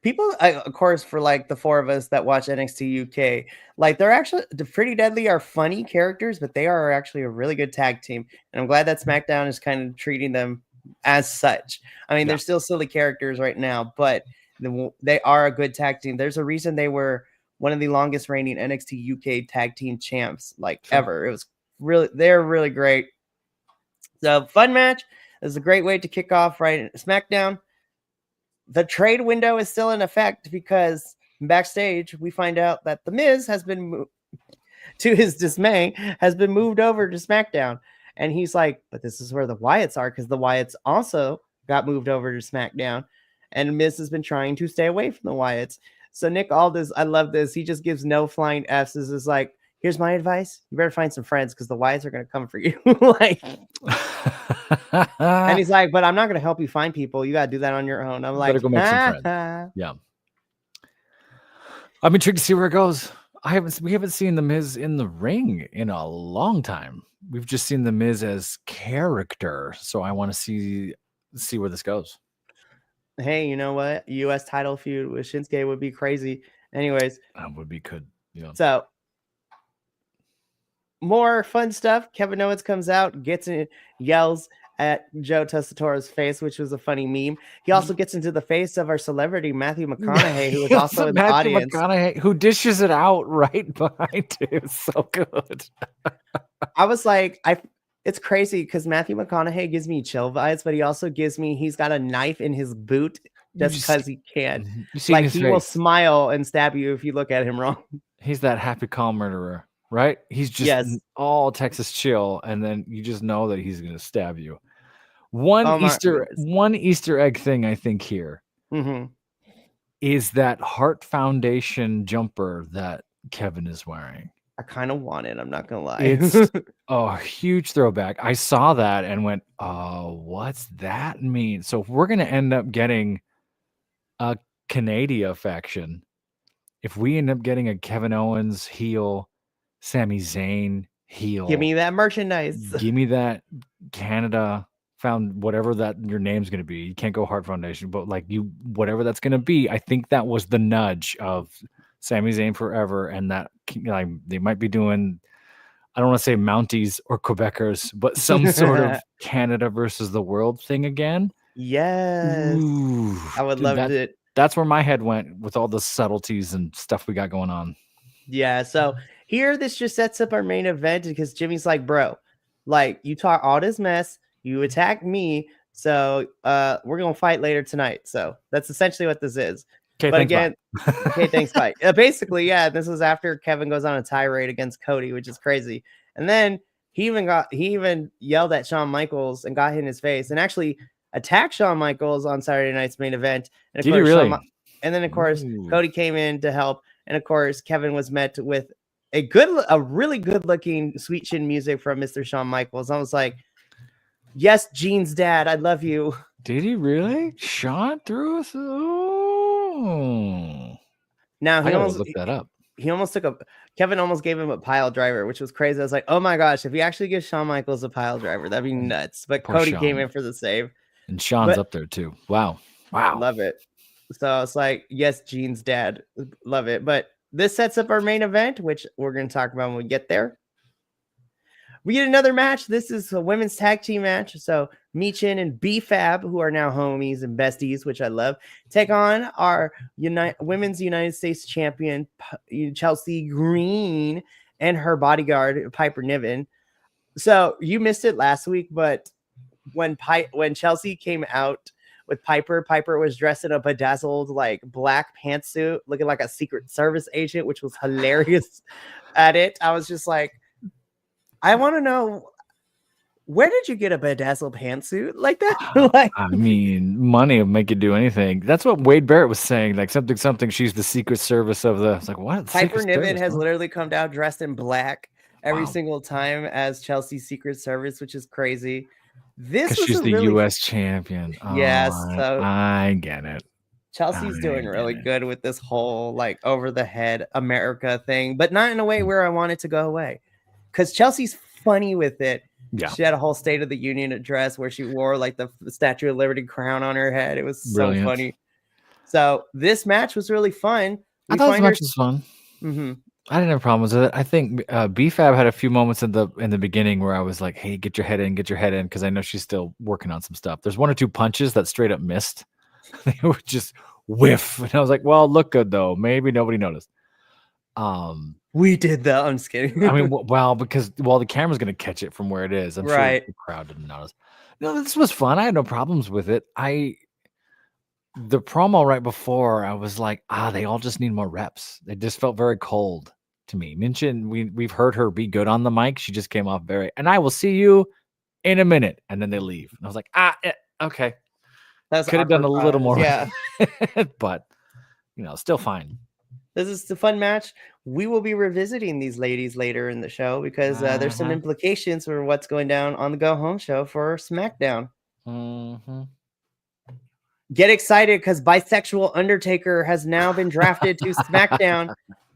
People, of course, for like the four of us that watch NXT UK, like the Pretty Deadly are funny characters, but they are actually a really good tag team. And I'm glad that SmackDown is kind of treating them as such. I mean, they're still silly characters right now, but they are a good tag team. There's a reason they were one of the longest reigning NXT UK tag team champs ever. It was they're really great. So fun match. It was a great way to kick off SmackDown. The trade window is still in effect because backstage we find out that The Miz has been, to his dismay, has been moved over to SmackDown. And he's like, but this is where the Wyatts are because the Wyatts also got moved over to SmackDown. And Miz has been trying to stay away from the Wyatts. So Nick Aldis, I love this. He just gives no flying F's. This is like, here's my advice. You better find some friends because the Wyatts are going to come for you. And he's like, but I'm not going to help you find people. You got to do that on your own. I'm like, better go make some friends. Yeah. I'm intrigued to see where it goes. We haven't seen the Miz in the ring in a long time. We've just seen the Miz as character. So I want to see where this goes. Hey, you know what? U.S. title feud with Shinsuke would be crazy. Anyways, that would be good. Yeah. So more fun stuff. Kevin Owens comes out, gets in, yells at Joe Tessitore's face, which was a funny meme. He also gets into the face of our celebrity Matthew McConaughey, who was also in the audience. McConaughey, who dishes it out right behind him. So good. I was like, it's crazy because Matthew McConaughey gives me chill vibes, but he also gives me, he's got a knife in his boot just because he can. Like he will smile and stab you if you look at him wrong. He's that happy, calm murderer, right? He's just all Texas chill, and then you just know that he's going to stab you. One Easter egg thing I think here is that Heart Foundation jumper that Kevin is wearing. I kind of want it. I'm not going to lie. It's a huge throwback. I saw that and went, oh, what's that mean? So if we're going to end up getting a Canada faction, if we end up getting a Kevin Owens heel, Sami Zayn heel. Give me that merchandise. Give me that Canada found whatever that your name's going to be. You can't go Heart Foundation, but like whatever that's going to be. I think that was the nudge of Sami Zayn forever, and that they might be doing, I don't want to say Mounties or Quebecers, but some sort of Canada versus the world thing again. Yes. Ooh, I would love it. That's where my head went with all the subtleties and stuff we got going on. Yeah, so here this just sets up our main event because Jimmy's like, bro, like you talk all this mess, you attack me, so we're gonna fight later tonight. So that's essentially what this is. Okay, but again, okay, thanks, bye. Basically, yeah, this was after Kevin goes on a tirade against Cody, which is crazy. And then he even yelled at Shawn Michaels and got hit in his face, and actually attacked Shawn Michaels on Saturday night's main event. And of course, really? And then of course, Cody came in to help, and of course, Kevin was met with a really good looking sweet chin music from Mr. Shawn Michaels. I was like, yes, Gene's dad, I love you. Did he really? Shawn threw us. Oh. Now he almost looked that up. Kevin almost gave him a pile driver, which was crazy. I was like, oh my gosh, if he actually gives Shawn Michaels a pile driver, that'd be nuts. But Poor Cody Shawn. Came in for the save. And Shawn's up there too. Wow. Love it. So it's like, yes, Gene's dad. Love it. But this sets up our main event, which we're going to talk about when we get there. We get another match. This is a women's tag team match. So Michin and B-Fab, who are now homies and besties, which I love, take on our women's United States champion, Chelsea Green, and her bodyguard, Piper Niven. So you missed it last week, but when Chelsea came out with Piper was dressed in a bedazzled like black pantsuit, looking like a Secret Service agent, which was hilarious at it. I was just like, I want to know, where did you get a bedazzled pantsuit like that? Like, I mean, money will make you do anything. That's what Wade Barrett was saying. Like something. She's the Secret Service of the. It's like what? Piper Niven has literally come down dressed in black every single time as Chelsea's Secret Service, which is crazy. This was she's the U.S. champion. Yes, so I get it. Chelsea's doing really good with this whole like over the head America thing, but not in a way where I want it to go away. Because Chelsea's funny with it. Yeah. She had a whole State of the Union address where she wore like the Statue of Liberty crown on her head. It was so funny. So this match was really fun. I thought this match was fun. Mm-hmm. I didn't have problems with it. I think B-Fab had a few moments in the beginning where I was like, hey, get your head in, because I know she's still working on some stuff. There's one or two punches that straight up missed. They were just whiff. And I was like, well, look good though. Maybe nobody noticed. We did that. I'm just kidding. I mean, because the camera's going to catch it from where it is. I'm sure the crowd didn't notice. No, this was fun. I had no problems with it. The promo right before, I was like, they all just need more reps. It just felt very cold to me. Minchin, we've heard her be good on the mic. She just came off and I will see you in a minute. And then they leave. And I was like, okay. Could have done a little more. Yeah. But, still fine. This is a fun match. We will be revisiting these ladies later in the show because there's some implications for what's going down on the Go Home show for SmackDown. Mm-hmm. Get excited because bisexual Undertaker has now been drafted to SmackDown.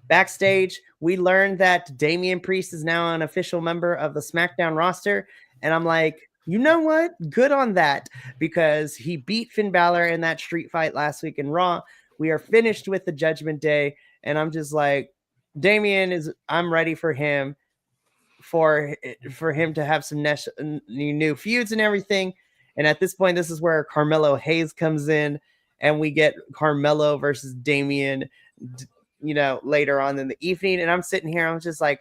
Backstage, we learned that Damian Priest is now an official member of the SmackDown roster. And I'm like, you know what? Good on that, because he beat Finn Balor in that street fight last week in Raw. We are finished with the Judgment Day. And I'm just like, I'm ready for him for him to have some new feuds and everything. And at this point, this is where Carmelo Hayes comes in, and we get Carmelo versus Damian, later on in the evening. And I'm sitting here, I'm just like,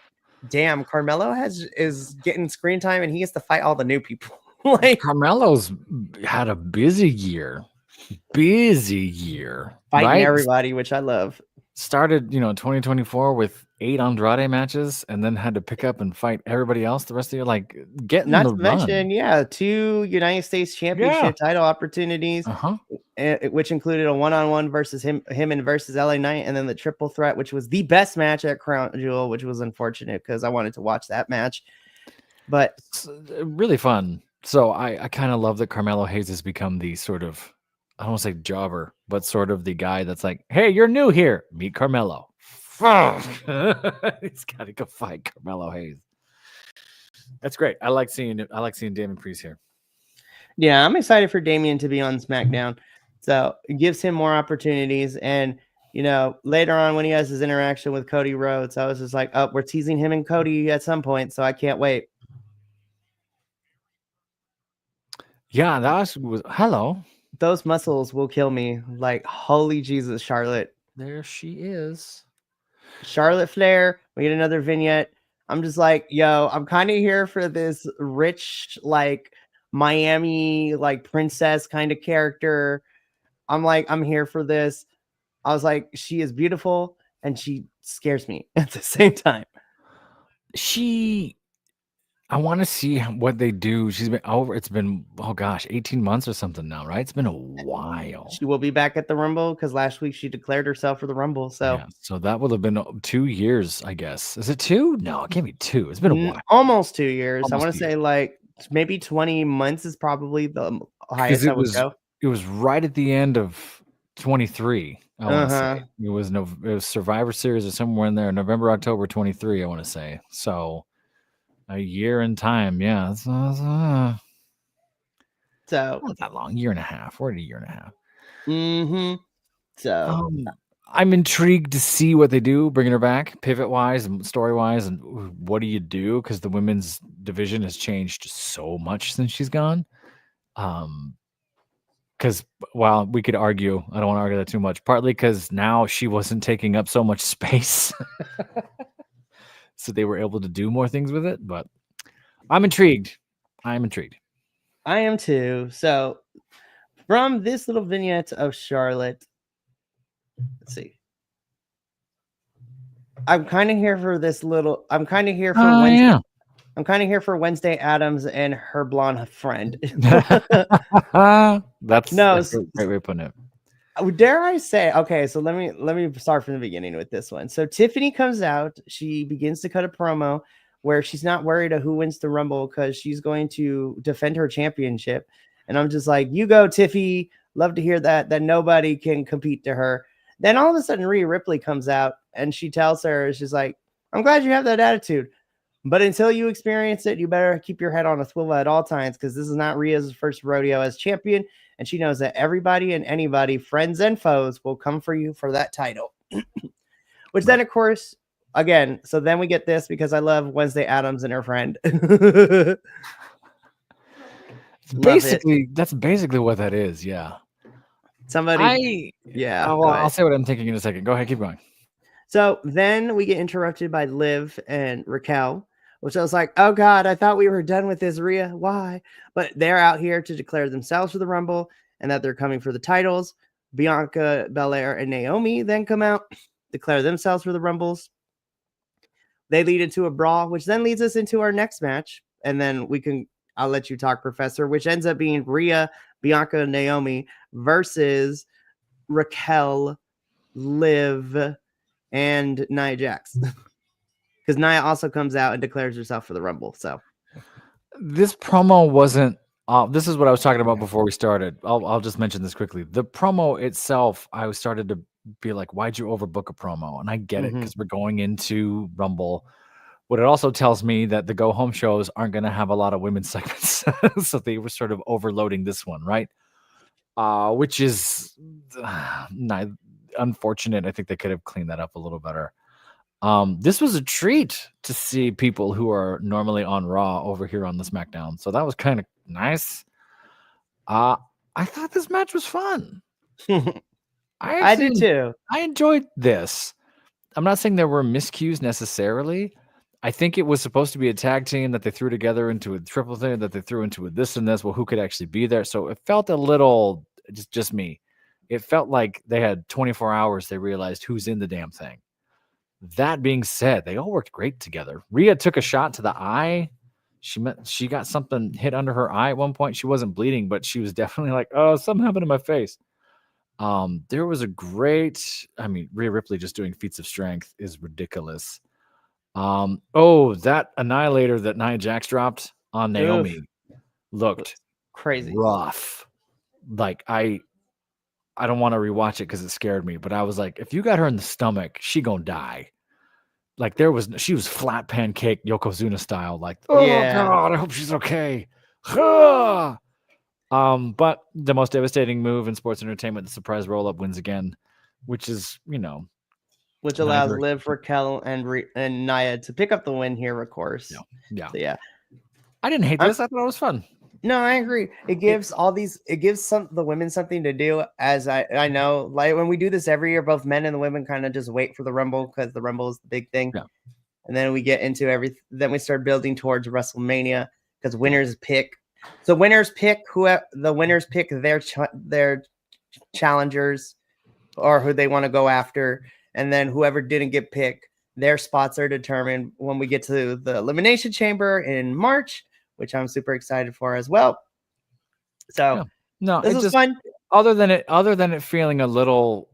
damn, Carmelo is getting screen time, and he gets to fight all the new people. Like, Carmelo's had a busy year, fighting right? Everybody, which I love. Started, 2024 with 8 Andrade matches, and then had to pick up and fight everybody else the rest of the year. Like, getting not to mention, 2 United States Championship title opportunities, which included a one-on-one versus him and versus LA Knight, and then the triple threat, which was the best match at Crown Jewel, which was unfortunate because I wanted to watch that match. But it's really fun. So I kind of love that Carmelo Hayes has become the sort of, I don't want to say jobber, but sort of the guy that's like, hey, you're new here. Meet Carmelo. He's got to go fight Carmelo Hayes. That's great. I like seeing Damian Priest here. Yeah, I'm excited for Damian to be on SmackDown. So it gives him more opportunities. And, later on when he has his interaction with Cody Rhodes, I was just like, oh, we're teasing him and Cody at some point. So I can't wait. Yeah, that was hello. Those muscles will kill me. Like, holy Jesus, Charlotte. There she is. Charlotte Flair. We get another vignette. I'm just like, yo, I'm kind of here for this rich, like, Miami, like, princess kind of character. I'm like, I'm here for this. I was like, she is beautiful and she scares me at the same time. I want to see what they do. She's been over. It's been, 18 months or something now, right? It's been a while. She will be back at the Rumble because last week she declared herself for the Rumble. So that would have been 2 years, I guess. Is it 2? No, it can't be 2. It's been a while. Almost 2 years. I want to say like maybe 20 months is probably the highest I would go. It was right at the end of 23. I want to say it was Survivor Series or somewhere in there, November, October 23. I want to say so. A year in time, yeah. So not that long, year and a half. We're at a year and a half. Mm-hmm. So I'm intrigued to see what they do, bringing her back, pivot wise and story wise, and what do you do? Because the women's division has changed so much since she's gone. Because while we could argue, I don't want to argue that too much. Partly because now she wasn't taking up so much space. So they were able to do more things with it, but I'm intrigued. I am too. So from this little vignette of Charlotte, let's see. I'm kind of here for this little. I'm kind of here for Wednesday. Yeah. I'm kind of here for Wednesday Addams and her blonde friend. That's a great way of putting it. Dare I say, okay, so let me start from the beginning with this one. So Tiffany comes out, she begins to cut a promo where she's not worried of who wins the Rumble because she's going to defend her championship. And I'm just like, you go, Tiffy. Love to hear that nobody can compete to her. Then all of a sudden Rhea Ripley comes out and she tells her, she's like, I'm glad you have that attitude. But until you experience it, you better keep your head on a swivel at all times because this is not Rhea's first rodeo as champion. And she knows that everybody and anybody, friends and foes, will come for you for that title. Which then, of course, again, so then we get this because I love Wednesday Addams and her friend. That's basically what that is, yeah. I'll say what I'm thinking in a second. Go ahead, keep going. So then we get interrupted by Liv and Raquel, which I was like, oh God, I thought we were done with this, Rhea. Why? But they're out here to declare themselves for the Rumble and that they're coming for the titles. Bianca Belair and Naomi then come out, declare themselves for the Rumbles. They lead into a brawl, which then leads us into our next match. And then I'll let you talk, Professor, which ends up being Rhea, Bianca, and Naomi versus Raquel, Liv, and Nia Jax. Because Nia also comes out and declares herself for the Rumble. So this promo wasn't. This is what I was talking about before we started. I'll just mention this quickly. The promo itself, I started to be like, why'd you overbook a promo? And I get it because we're going into Rumble. What it also tells me that the go home shows aren't going to have a lot of women's segments. So they were sort of overloading this one, right? Which is unfortunate. I think they could have cleaned that up a little better. This was a treat to see people who are normally on Raw over here on the SmackDown. So that was kind of nice. I thought this match was fun. I did too. I enjoyed this. I'm not saying there were miscues necessarily. I think it was supposed to be a tag team that they threw together into a triple thing that they threw into a this and this. Well, who could actually be there? So it felt a little just me. It felt like they had 24 hours. They realized who's in the damn thing. That being said, they all worked great together. Rhea took a shot to the eye. She got something hit under her eye at one point. She wasn't bleeding, but she was definitely like, oh, something happened to my face. There was a great, Rhea Ripley just doing feats of strength is ridiculous. That annihilator that Nia Jax dropped on Naomi looked crazy rough. Like I don't want to rewatch it because it scared me, but I was like, if you got her in the stomach, she gonna die. Like she was flat pancake Yokozuna style. Like, God, I hope she's okay. But the most devastating move in sports entertainment, the surprise roll up wins again, which is which allows Liv, Raquel, and Nia to pick up the win here, of course. Yeah. So, yeah. I didn't hate this. I thought it was fun. No, I agree. It gives the women something to do. As I know, like when we do this every year, both men and the women kind of just wait for the Rumble because the Rumble is the big thing. Yeah. And then we get into everything. Then we start building towards WrestleMania because winners pick. So winners pick their challengers or who they want to go after, and then whoever didn't get picked, their spots are determined when we get to the Elimination Chamber in March, which I'm super excited for as well. So no, this is fun. Other than it feeling a little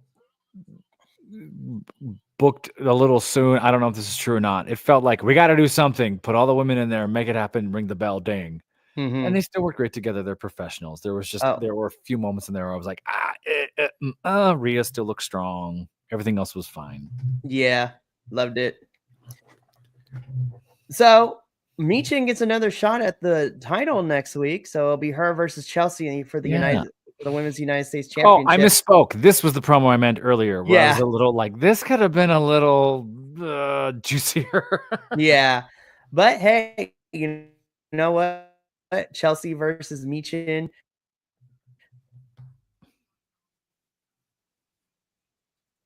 booked a little soon. I don't know if this is true or not. It felt like we got to do something, put all the women in there, make it happen, ring the bell, ding. And they still work great together. They're professionals. There was just there were a few moments in there where I was like, Rhea still looks strong. Everything else was fine. Yeah, loved it. So Michin gets another shot at the title next week. So it'll be her versus Chelsea for the Women's United States Championship. Oh, I misspoke. This was the promo I meant earlier. Where I was a little like, this could have been a little juicier. Yeah, but hey, you know what? Chelsea versus Michin.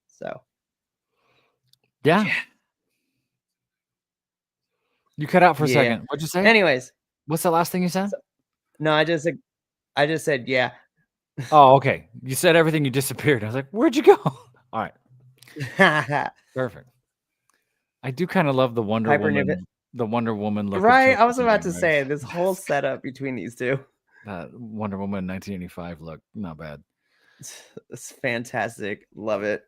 So, yeah. You cut out for a second. What'd you say? Anyways, what's the last thing you said? No, I just said yeah. Oh, okay. You said everything. You disappeared. I was like, where'd you go? All right. Perfect. I do kind of love the Wonder Woman. The Wonder Woman look. Right. I was about to say this whole setup between these two. Wonder Woman 1985 look. Not bad. It's fantastic. Love it.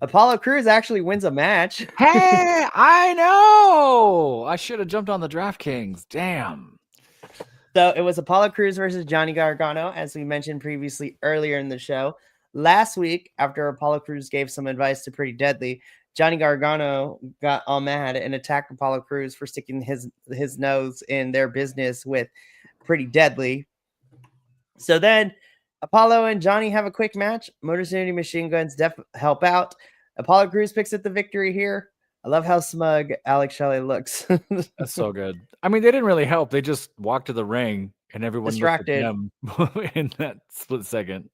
Apollo Crews actually wins a match. Hey, I know. I should have jumped on the DraftKings. Damn. So it was Apollo Crews versus Johnny Gargano, as we mentioned previously earlier in the show. Last week, after Apollo Crews gave some advice to Pretty Deadly, Johnny Gargano got all mad and attacked Apollo Crews for sticking his nose in their business with Pretty Deadly. So then Apollo and Johnny have a quick match. Motor City Machine Guns help out. Apollo Crews picks up the victory here. I love how smug Alex Shelley looks. That's so good. I mean, they didn't really help. They just walked to the ring and everyone distracted them in that split second.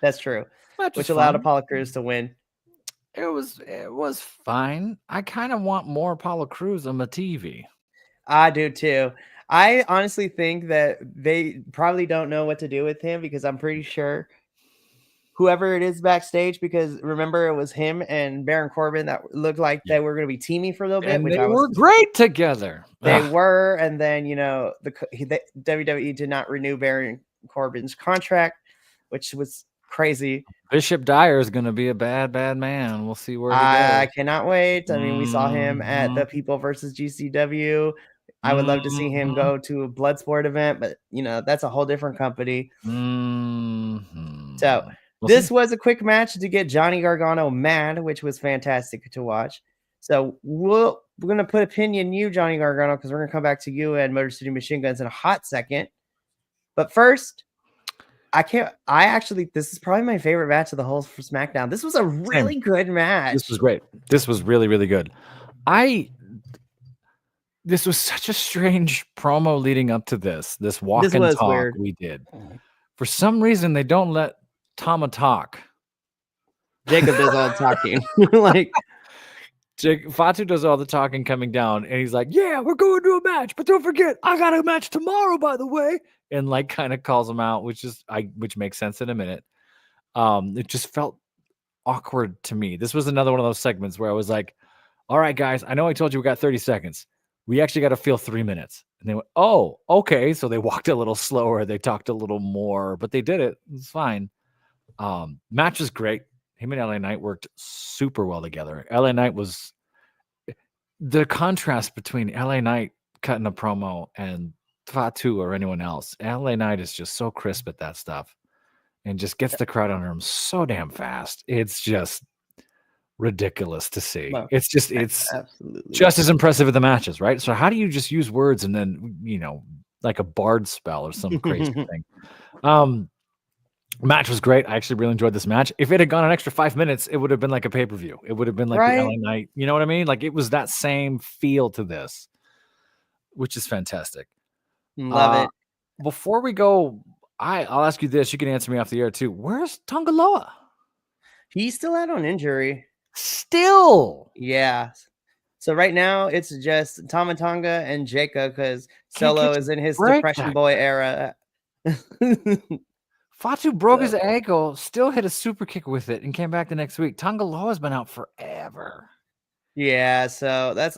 That's true. Which allowed Apollo Crews to win. It was fine. I kind of want more Apollo Crews on my TV. I do too. I honestly think that they probably don't know what to do with him because I'm pretty sure whoever it is backstage, because remember it was him and Baron Corbin that looked like they were going to be teaming for a little bit. And they were great together. They were, and then the WWE did not renew Baron Corbin's contract, which was crazy. Bishop Dyer is going to be a bad man. We'll see where he goes. I cannot wait. I mean, we saw him at the People versus GCW. I would love to see him go to a Bloodsport event, but that's a whole different company. So This was a quick match to get Johnny Gargano mad, which was fantastic to watch. So we're going to put a pin in you, Johnny Gargano, because we're going to come back to you and Motor City Machine Guns in a hot second. But first, this is probably my favorite match of the whole for SmackDown. This was a really good match. This was great. This was really, really good. This was such a strange promo leading up to this walk and talk weird. We did. For some reason, they don't let Tama talk. Jacob does all the talking. Fatu does all the talking coming down, and he's like, yeah, we're going to a match, but don't forget, I got a match tomorrow, by the way. And kind of calls him out, which makes sense in a minute. It just felt awkward to me. This was another one of those segments where I was like, all right, guys, I know I told you we got 30 seconds. We actually got to feel 3 minutes. And they went, oh, okay. So they walked a little slower. They talked a little more, but they did it. It's fine. Match was great. Him and LA Knight worked super well together. LA Knight was the contrast between LA Knight cutting a promo and Fatu or anyone else. LA Knight is just so crisp at that stuff and just gets the crowd under him so damn fast. It's just ridiculous to see. Well, it's absolutely just as impressive as the matches, right? So how do you just use words and then, like a bard spell or some crazy thing? Match was great. I actually really enjoyed this match. If it had gone an extra 5 minutes, it would have been like a pay-per-view. It would have been like the LA Knight. You know what I mean? Like it was that same feel to this, which is fantastic. Love it. Before we go, I'll ask you this. You can answer me off the air too. Where's Tongaloa? He's still out on injury. Still? Yeah. So right now it's just Tama Tonga and Jacob because Solo is in his Depression Boy era. Fatu broke his ankle, still hit a super kick with it, and came back the next week. Tongaloa's been out forever. Yeah, so that's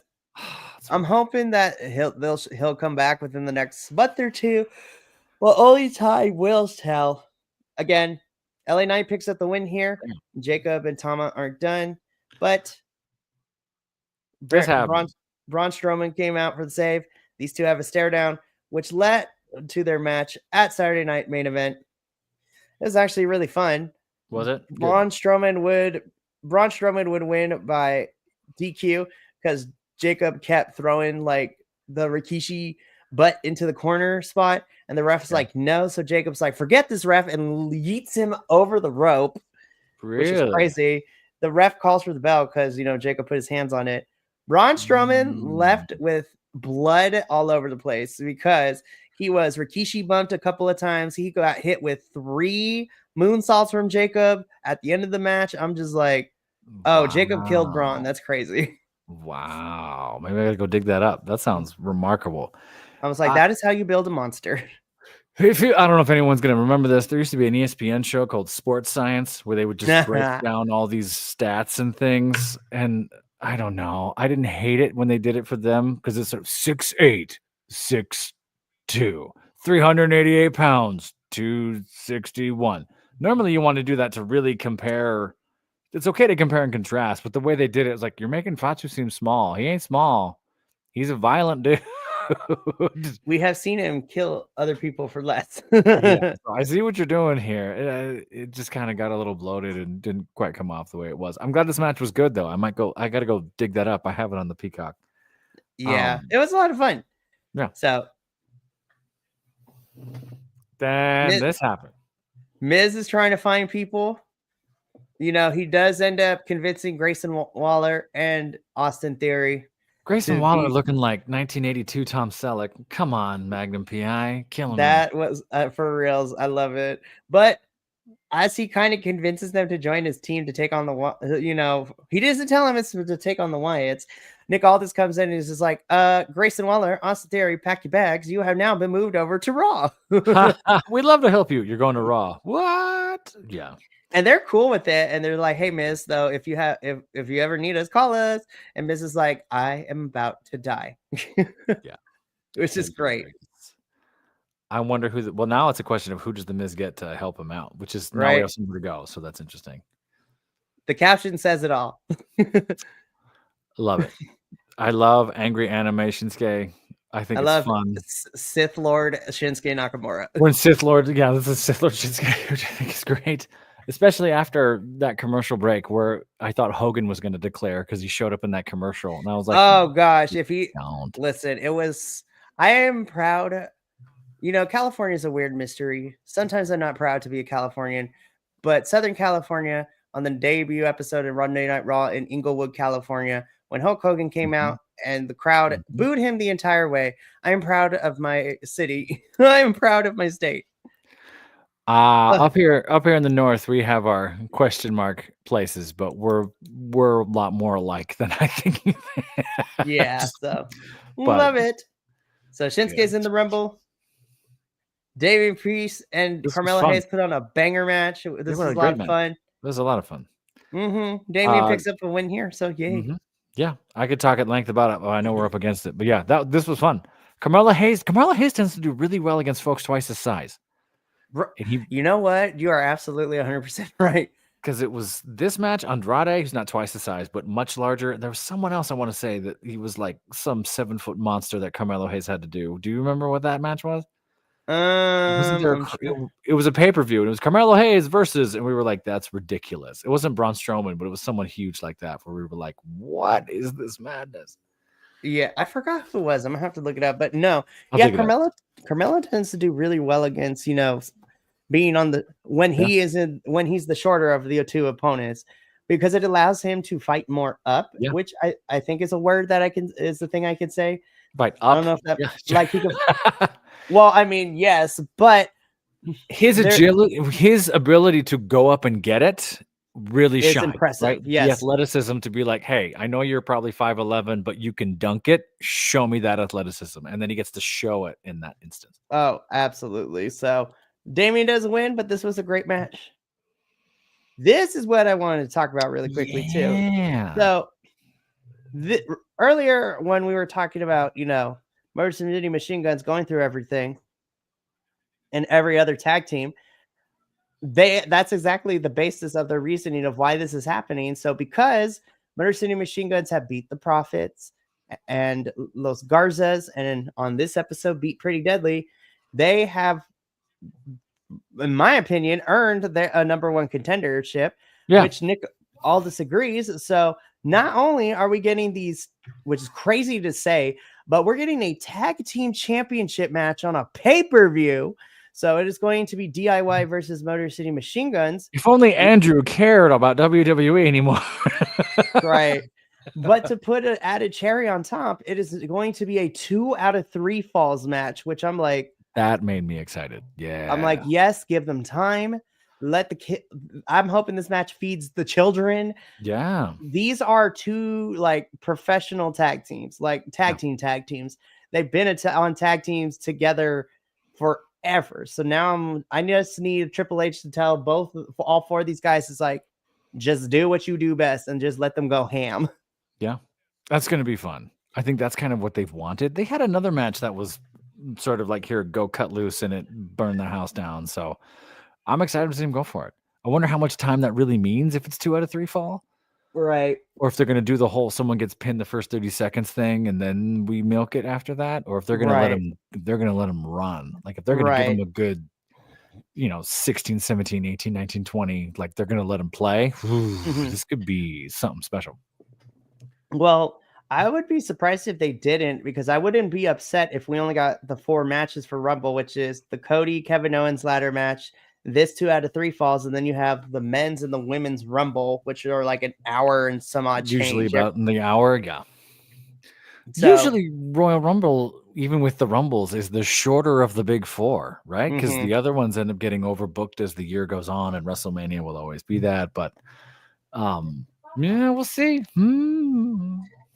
I'm hoping that he'll come back within the next month or two. Well, only time will tell. Again, LA Knight picks up the win here. Jacob and Tama aren't done, but Braun Strowman came out for the save. These two have a stare down, which led to their match at Saturday Night Main Event. It was actually really fun. Was it? Braun Strowman would win by DQ because Jacob kept throwing like the Rikishi butt into the corner spot, and the ref's like, no. So Jacob's like, forget this ref, and yeets him over the rope, which is crazy. The ref calls for the bell because Jacob put his hands on it. Braun Strowman left with blood all over the place because he was Rikishi bumped a couple of times. He got hit with 3 moonsaults from Jacob at the end of the match. I'm just like, oh, Jacob killed Braun. That's crazy. Wow. Maybe I gotta go dig that up. That sounds remarkable. I was like, that is how you build a monster. I don't know if anyone's going to remember this. There used to be an ESPN show called Sports Science where they would just break down all these stats and things. And I don't know. I didn't hate it when they did it for them because it's sort of 6'8", 6'2", 388 pounds, 261. Normally you want to do that to really compare. It's okay to compare and contrast, but the way they did it was like, you're making Fatu seem small. He ain't small. He's a violent dude. We have seen him kill other people for less. Yeah, so I see what you're doing here. It just kind of got a little bloated and didn't quite come off the way it was. I'm glad this match was good, though. I got to go dig that up. I have it on the Peacock. Yeah, it was a lot of fun. Yeah. So then this happened. Miz is trying to find people. He does end up convincing Grayson Waller and Austin Theory. Grayson Waller looking like 1982 Tom Selleck. Come on, Magnum PI. Killing that was for reals. I love it. But as he kind of convinces them to join his team to take on he doesn't tell him it's to take on the Wyatts. Nick Aldis comes in and is just like, Grayson Waller, Austin Theory, pack your bags. You have now been moved over to Raw. We'd love to help you. You're going to Raw. What? Yeah. And they're cool with it. And they're like, hey, Miz, though, if you ever need us, call us. And Miz is like, I am about to die. Yeah. Which is great. I wonder well, now it's a question of who does the Miz get to help him out, which is now we have somewhere to go. So that's interesting. The caption says it all. Love it. I love angry animation, Shinsuke. I think it's fun. Sith Lord Shinsuke Nakamura. When Sith Lord, this is Sith Lord Shinsuke, which I think is great. Especially after that commercial break where I thought Hogan was going to declare because he showed up in that commercial. And I was like, oh gosh, if he don't. Listen, I am proud. California is a weird mystery. Sometimes I'm not proud to be a Californian, but Southern California on the debut episode of Monday Night Raw in Inglewood, California, when Hulk Hogan came out and the crowd booed him the entire way. I am proud of my city. I am proud of my state. Up here in the north, we have our question mark places, but we're a lot more alike than I think. Yeah, so love it. So Shinsuke's in the Rumble. Damian Priest and Carmella Hayes put on a banger match. This was a lot of fun. It was a lot of fun. Damian picks up a win here, so yay. Yeah, I could talk at length about it. But I know we're up against it, but yeah, this was fun. Carmella Hayes tends to do really well against folks twice his size. You know what? You are absolutely 100% right. Because it was this match, Andrade, who's not twice the size, but much larger. There was someone else I want to say that he was like some 7-foot monster that Carmelo Hayes had to do. Do you remember what that match was? It was a pay-per-view, and it was Carmelo Hayes versus, and we were like, that's ridiculous. It wasn't Braun Strowman, but it was someone huge like that, where we were like, what is this madness? Yeah, I forgot who it was. I'm gonna have to look it up, but no. Carmelo tends to do really well against, being on the when he's the shorter of the two opponents, because it allows him to fight more up, which I think is a word that is the thing I could say. Fight up. I don't know if that like he could. Well, I mean, yes, but his agility, his ability to go up and get it really shines. Impressive. Right? Yes. The athleticism to be like, hey, I know you're probably 5'11", but you can dunk it. Show me that athleticism, and then he gets to show it in that instance. Oh, absolutely. So Damian does win, but this was a great match. This is what I wanted to talk about really quickly too. So earlier when we were talking about, Motor City Machine Guns going through everything and every other tag team, that's exactly the basis of their reasoning of why this is happening. So because Motor City Machine Guns have beat the Profits and Los Garzas, and on this episode beat Pretty Deadly, they have, in my opinion, earned a number one contendership, which Nick all disagrees. So not only are we getting these, which is crazy to say, but we're getting a tag team championship match on a pay-per-view. So it is going to be DIY versus Motor City Machine Guns. If only Andrew cared about WWE anymore. Right. But to put an added cherry on top, it is going to be a 2 out of 3 falls match, which I'm like, that made me excited. Yeah. I'm like, yes, give them time. Let the kid. I'm hoping this match feeds the children. Yeah. These are two like professional tag teams, like tag teams. They've been on tag teams together forever. So now I just need Triple H to tell all 4 of these guys is like, just do what you do best and just let them go ham. Yeah. That's going to be fun. I think that's kind of what they've wanted. They had another match that was sort of like, here, go cut loose and it burned the house down. So I'm excited to see him go for it. I wonder how much time that really means if it's 2 out of 3 fall. Right. Or if they're going to do the whole someone gets pinned the first 30 seconds thing and then we milk it after that. Or if they're going to let him run. Like if they're going to give him a good, 16, 17, 18, 19, 20, like they're going to let him play. This could be something special. Well, I would be surprised if they didn't, because I wouldn't be upset if we only got the 4 matches for Rumble, which is the Cody Kevin Owens ladder match, this 2 out of 3 falls, and then you have the men's and the women's Rumble, which are like an hour and some odd change. Usually about in the hour, yeah. So, usually Royal Rumble, even with the Rumbles, is the shorter of the big 4, right? Because the other ones end up getting overbooked as the year goes on, and WrestleMania will always be that. But yeah, we'll see.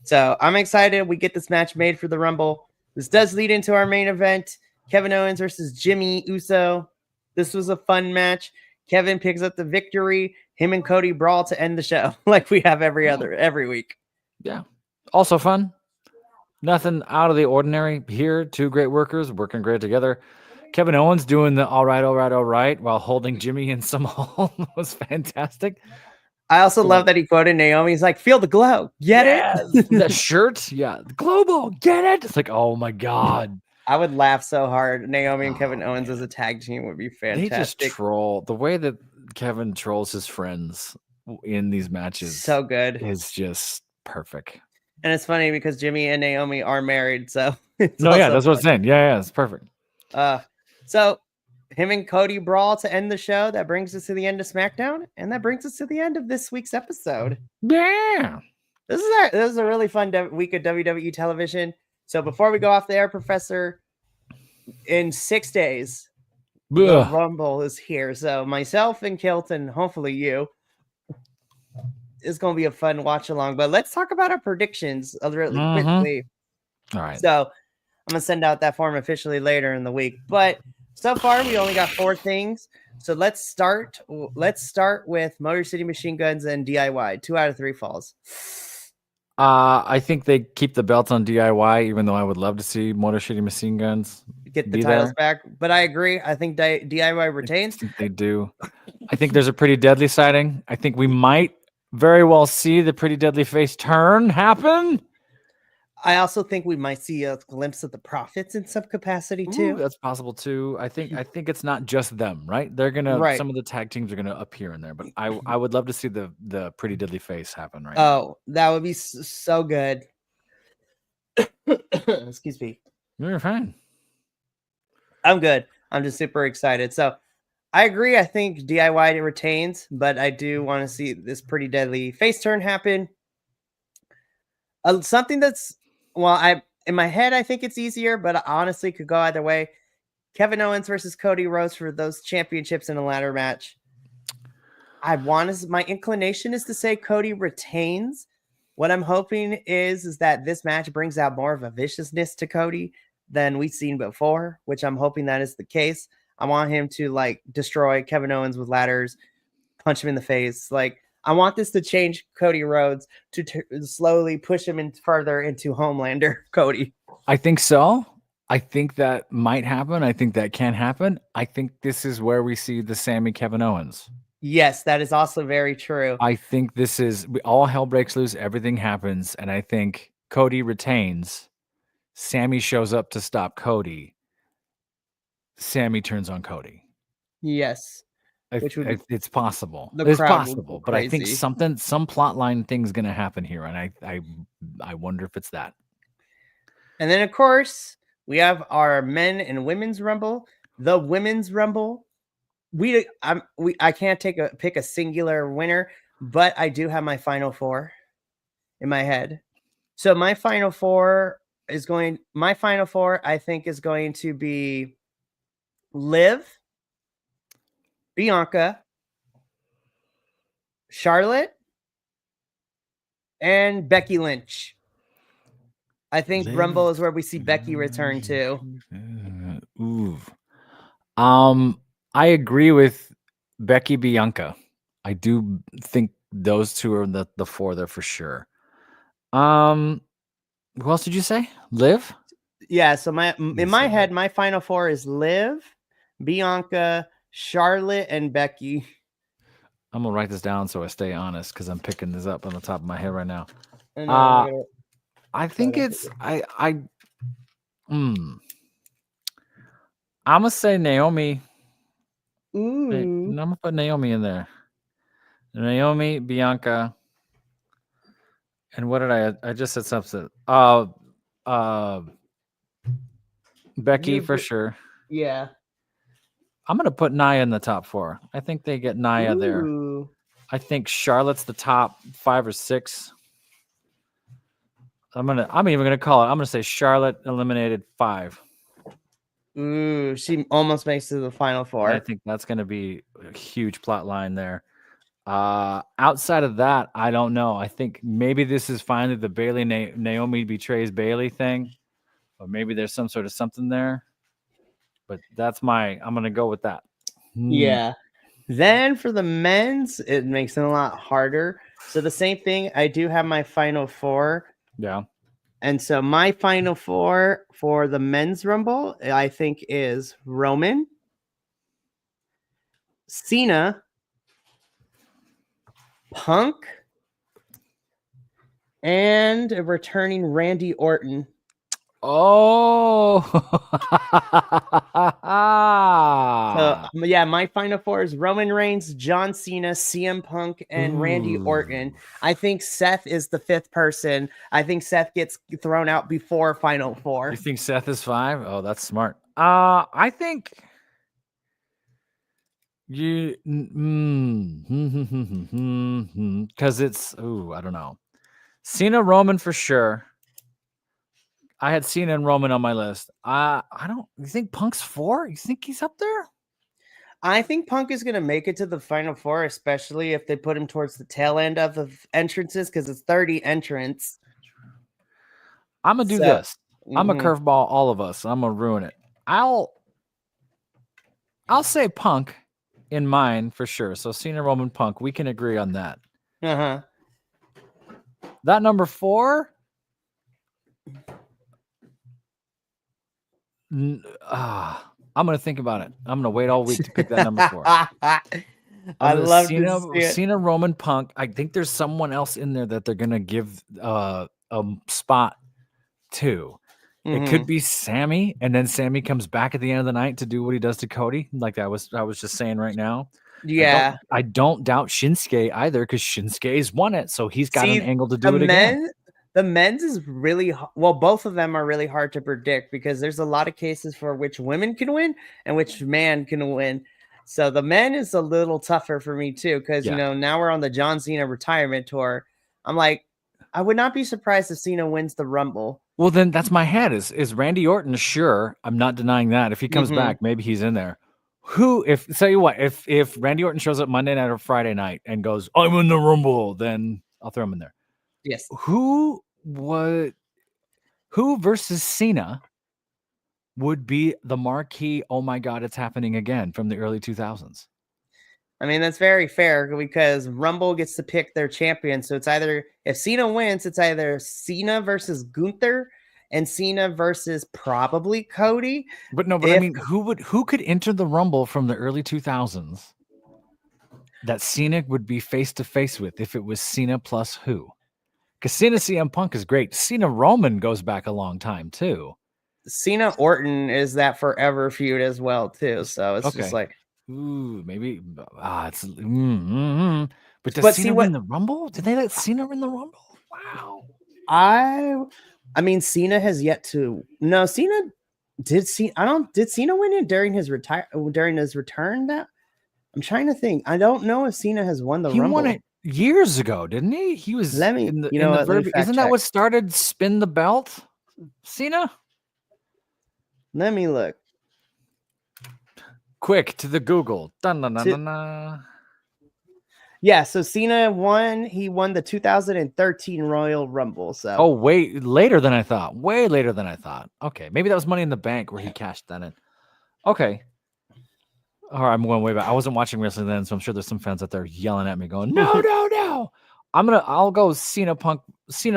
So I'm excited. We get this match made for the Rumble. This does lead into our main event, Kevin Owens versus Jimmy Uso. This was a fun match. Kevin picks up the victory. Him and Cody brawl to end the show like we have every week. Yeah. Also fun. Nothing out of the ordinary here. 2 great workers working great together. Kevin Owens doing the all right while holding Jimmy in some hole was fantastic. I also love that he quoted Naomi. He's like, feel the glow. Get it? That shirt. Yeah. The global. Get it? It's like, oh my God. I would laugh so hard. Naomi and Kevin Owens as a tag team would be fantastic. They just troll. The way that Kevin trolls his friends in these matches so good. Is just perfect. And it's funny because Jimmy and Naomi are married, so that's what I'm saying. Yeah, it's perfect. So him and Cody brawl to end the show. That brings us to the end of SmackDown, and that brings us to the end of this week's episode. Yeah. This is a really fun week of WWE television. So before we go off the air, Professor, in 6 days, the Rumble is here. So myself and Kilton, hopefully you, it's going to be a fun watch along. But let's talk about our predictions really quickly. All right. So I'm going to send out that form officially later in the week. But so far, we only got 4 things. So let's start with Motor City Machine Guns and DIY. 2 out of 3 falls. I think they keep the belts on DIY, even though I would love to see Motor City Machine Guns get the titles back. But I agree. I think DIY retains. I think they do. I think there's a Pretty Deadly sighting. I think we might very well see the Pretty Deadly face turn happen. I also think we might see a glimpse of the Profits in some capacity too. That's possible too. I think it's not just them, right? They're gonna some of the tag teams are gonna appear in there, but I would love to see the Pretty Deadly face happen right now. That would be so good. Excuse me. You're fine. I'm good. I'm just super excited. So I agree. I think DIY retains, but I do want to see this Pretty Deadly face turn happen. Something that's in my head, I think it's easier, but I honestly could go either way. Kevin Owens versus Cody Rhodes for those championships in a ladder match. My inclination is to say Cody retains. What I'm hoping is that this match brings out more of a viciousness to Cody than we've seen before, which I'm hoping that is the case. I want him to destroy Kevin Owens with ladders, punch him in the face. I want this to change Cody Rhodes to slowly push him further into Homelander Cody. I think so. I think that might happen. I think that can happen. I think this is where we see the Sammy Kevin Owens. Yes, that is also very true. I think this is all hell breaks loose. Everything happens. And I think Cody retains. Sammy shows up to stop Cody. Sammy turns on Cody. Yes. It's possible. It's possible, but I think some plot line thing's gonna happen here, and I wonder if it's that. And then of course we have our men and women's rumble. The women's rumble. I can't pick a singular winner, but I do have my final 4 in my head. So my final four I think is going to be Liv, Bianca, Charlotte, and Becky Lynch. I think Rumble is where we see Becky return to. I agree with Becky, Bianca. I do think those two are the 4 there for sure. Who else did you say? Liv? Yeah, so in my head, my final 4 is Liv, Bianca, Charlotte, and Becky. I'm gonna write this down so I stay honest because I'm picking this up on the top of my head right now. I think it's I'm gonna say Naomi. Ooh. I'm gonna put Naomi in there. Naomi, Bianca, and what did I just said something. Becky for sure. Yeah. I'm gonna put Nia in the top 4. I think they get Nia there. I think Charlotte's the top 5 or 6. I'm even gonna call it. I'm gonna say Charlotte eliminated 5. Ooh, she almost makes it to the final 4. I think that's gonna be a huge plot line there. Outside of that, I don't know. I think maybe this is finally the Bailey Naomi betrays Bailey thing, or maybe there's some sort of something there. But I'm gonna go with that. Yeah. Then for the men's, it makes it a lot harder. So the same thing, I do have my final 4. Yeah. And so my final 4 for the men's rumble, I think is Roman, Cena, Punk, and a returning Randy Orton. Oh. So yeah, my final four is Roman Reigns, John Cena, CM Punk, and Randy Orton. I think Seth is the fifth person. I think Seth gets thrown out before final four. You think Seth is 5? Oh, that's smart. I think you because it's I don't know. Cena, Roman for sure. I had Cena and Roman on my list. I don't. You think Punk's 4? You think he's up there? I think Punk is going to make it to the final four, especially if they put him towards the tail end of the entrances because it's 30 entrants. I'm gonna do this. I'm a curveball all of us. I'm gonna ruin it. I'll say Punk in mine for sure. So Cena, Roman, Punk. We can agree on that. That number 4. I'm gonna think about it. I'm gonna wait all week to pick that number 4. I love Cena, Roman, Punk. I think there's someone else in there that they're gonna give a spot to. It could be Sammy, and then Sammy comes back at the end of the night to do what he does to Cody, like I was just saying right now. Yeah, I don't doubt Shinsuke either, because Shinsuke's won it, so he's got an angle to do it again. The men's is really well. Both of them are really hard to predict because there's a lot of cases for which women can win and which man can win. So the men is a little tougher for me too, because you know now we're on the John Cena retirement tour. I'm like, I would not be surprised if Cena wins the Rumble. Well, then that's my head. Is Randy Orton? Sure, I'm not denying that. If he comes back, maybe he's in there. Tell you what, if Randy Orton shows up Monday night or Friday night and goes, I'm in the Rumble, then I'll throw him in there. Yes. Who versus Cena would be the marquee? Oh my God, it's happening again from the early 2000s. I mean, that's very fair because Rumble gets to pick their champion. So it's either, if Cena wins, it's either Cena versus Gunther and Cena versus probably Cody. But no, I mean, who could enter the Rumble from the early 2000s that Cena would be face to face with if it was Cena plus who? Because Cena CM Punk is great. Cena Roman goes back a long time too. Cena Orton is that forever feud as well too. So it's just like, ooh, maybe it's but does Cena win the Rumble? Did they let Cena win the Rumble? Wow. I mean, Cena has yet to. No, Cena did. Did Cena win it during his return? That I'm trying to think. I don't know if Cena has won the Rumble. He won it years ago, didn't he? He was. Isn't that what started Spin the Belt? Cena. Let me look. Quick to the Google. Yeah, so Cena won. He won the 2013 Royal Rumble. So way later than I thought. Way later than I thought. Okay, maybe that was Money in the Bank where he cashed that in. Okay. All right, I'm going way back. I wasn't watching wrestling then, so I'm sure there's some fans out there yelling at me, going, "No, no, no!" I'll go Cena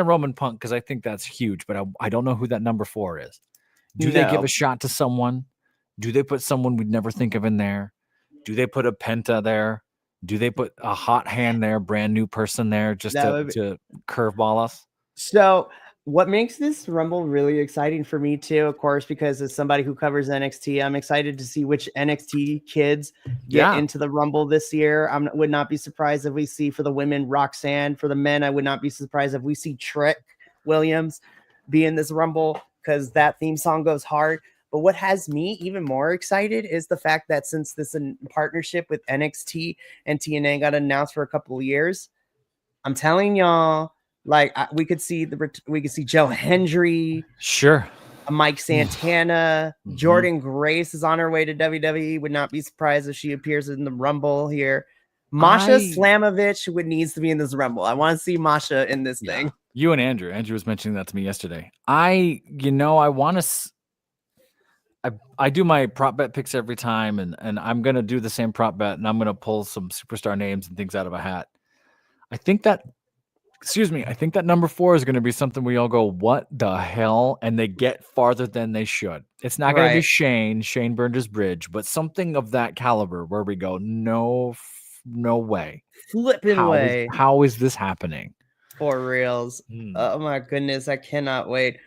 Roman Punk because I think that's huge, but I don't know who that number 4 is. Do they give a shot to someone? Do they put someone we'd never think of in there? Do they put a Penta there? Do they put a hot hand there, brand new person there, just to curveball us? So what makes this Rumble really exciting for me too, of course, because as somebody who covers NXT, I'm excited to see which NXT kids get into the Rumble this year. I would not be surprised if we see, for the women, Roxanne. For the men, I would not be surprised if we see Trick Williams be in this Rumble because that theme song goes hard. But what has me even more excited is the fact that since this partnership with NXT and TNA got announced for a couple of years, I'm telling y'all, like we could see Joe Hendry, sure, Mike Santana, Jordan Grace is on her way to WWE. Would not be surprised if she appears in the Rumble here. Masha Slamovich needs to be in this Rumble. I want to see Masha in this thing. You and Andrew was mentioning that to me yesterday. I want to. I do my prop bet picks every time, and I'm going to do the same prop bet, and I'm going to pull some superstar names and things out of a hat. I think that number 4 is going to be something we all go, what the hell? And they get farther than they should. It's not going to be Shane. Shane burned his bridge, but something of that caliber where we go, no way. Flipping way. How is this happening? For reals. Oh my goodness. I cannot wait.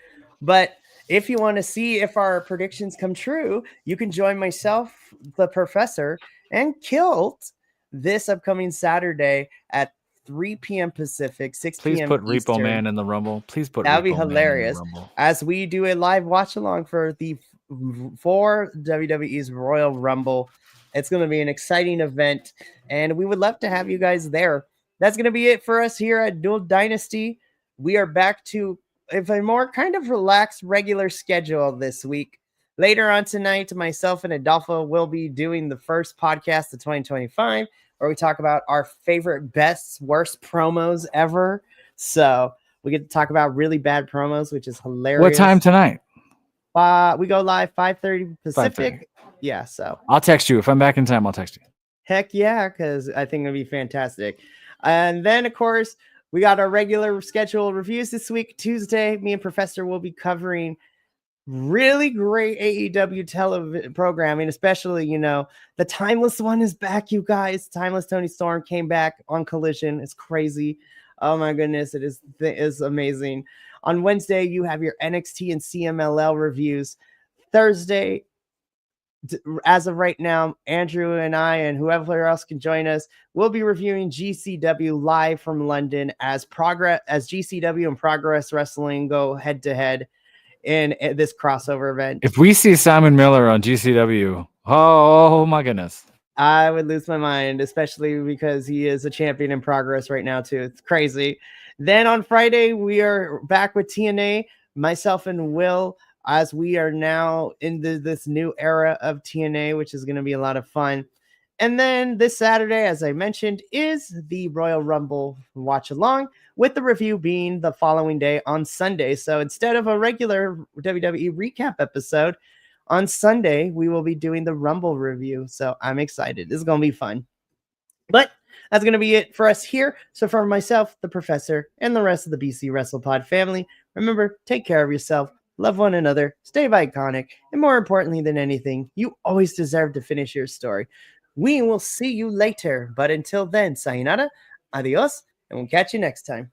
But If you want to see if our predictions come true, you can join myself, the professor, and Kilt this upcoming Saturday at 3 p.m. Pacific, 6 Please p.m. put Eastern. Repo Man in the Rumble. Please put That'd be Repo Man hilarious. in the Rumble. As we do a live watch along for WWE's Royal Rumble. It's going to be an exciting event, and we would love to have you guys there. That's going to be it for us here at Dual Dynasty. We are back to a more kind of relaxed, regular schedule this week. Later on tonight, myself and Adolfo will be doing the first podcast of 2025, where we talk about our favorite, best, worst promos ever. So we get to talk about really bad promos, which is hilarious. What time tonight? We go live 5:30 Pacific. 5:30. Yeah, so I'll text you if I'm back in time. I'll text you. Heck yeah, because I think it'll be fantastic. And then, of course, we got our regular scheduled reviews this week. Tuesday, me and Professor will be covering really great AEW television programming, especially, the Timeless one is back, you guys. Timeless Tony Storm came back on Collision. It's crazy. Oh my goodness, it is amazing. On Wednesday, you have your NXT and CMLL reviews. Thursday, as of right now, Andrew and I and whoever else can join us, we'll be reviewing GCW live from London as GCW and Progress Wrestling go head to head in this crossover event. If we see Simon Miller on GCW, oh my goodness, I would lose my mind, especially because he is a champion in Progress right now too. It's crazy. Then on Friday, we are back with TNA, myself and Will, as we are now in this new era of TNA, which is going to be a lot of fun. And then this Saturday, as I mentioned, is the Royal Rumble watch along, with the review being the following day on Sunday. So instead of a regular WWE recap episode, on Sunday, we will be doing the Rumble review. So I'm excited. This is going to be fun. But that's going to be it for us here. So for myself, the professor, and the rest of the BC WrestlePod family, remember, take care of yourself, love one another, stay iconic, and more importantly than anything, you always deserve to finish your story. We will see you later. But until then, sayonara, adios, and we'll catch you next time.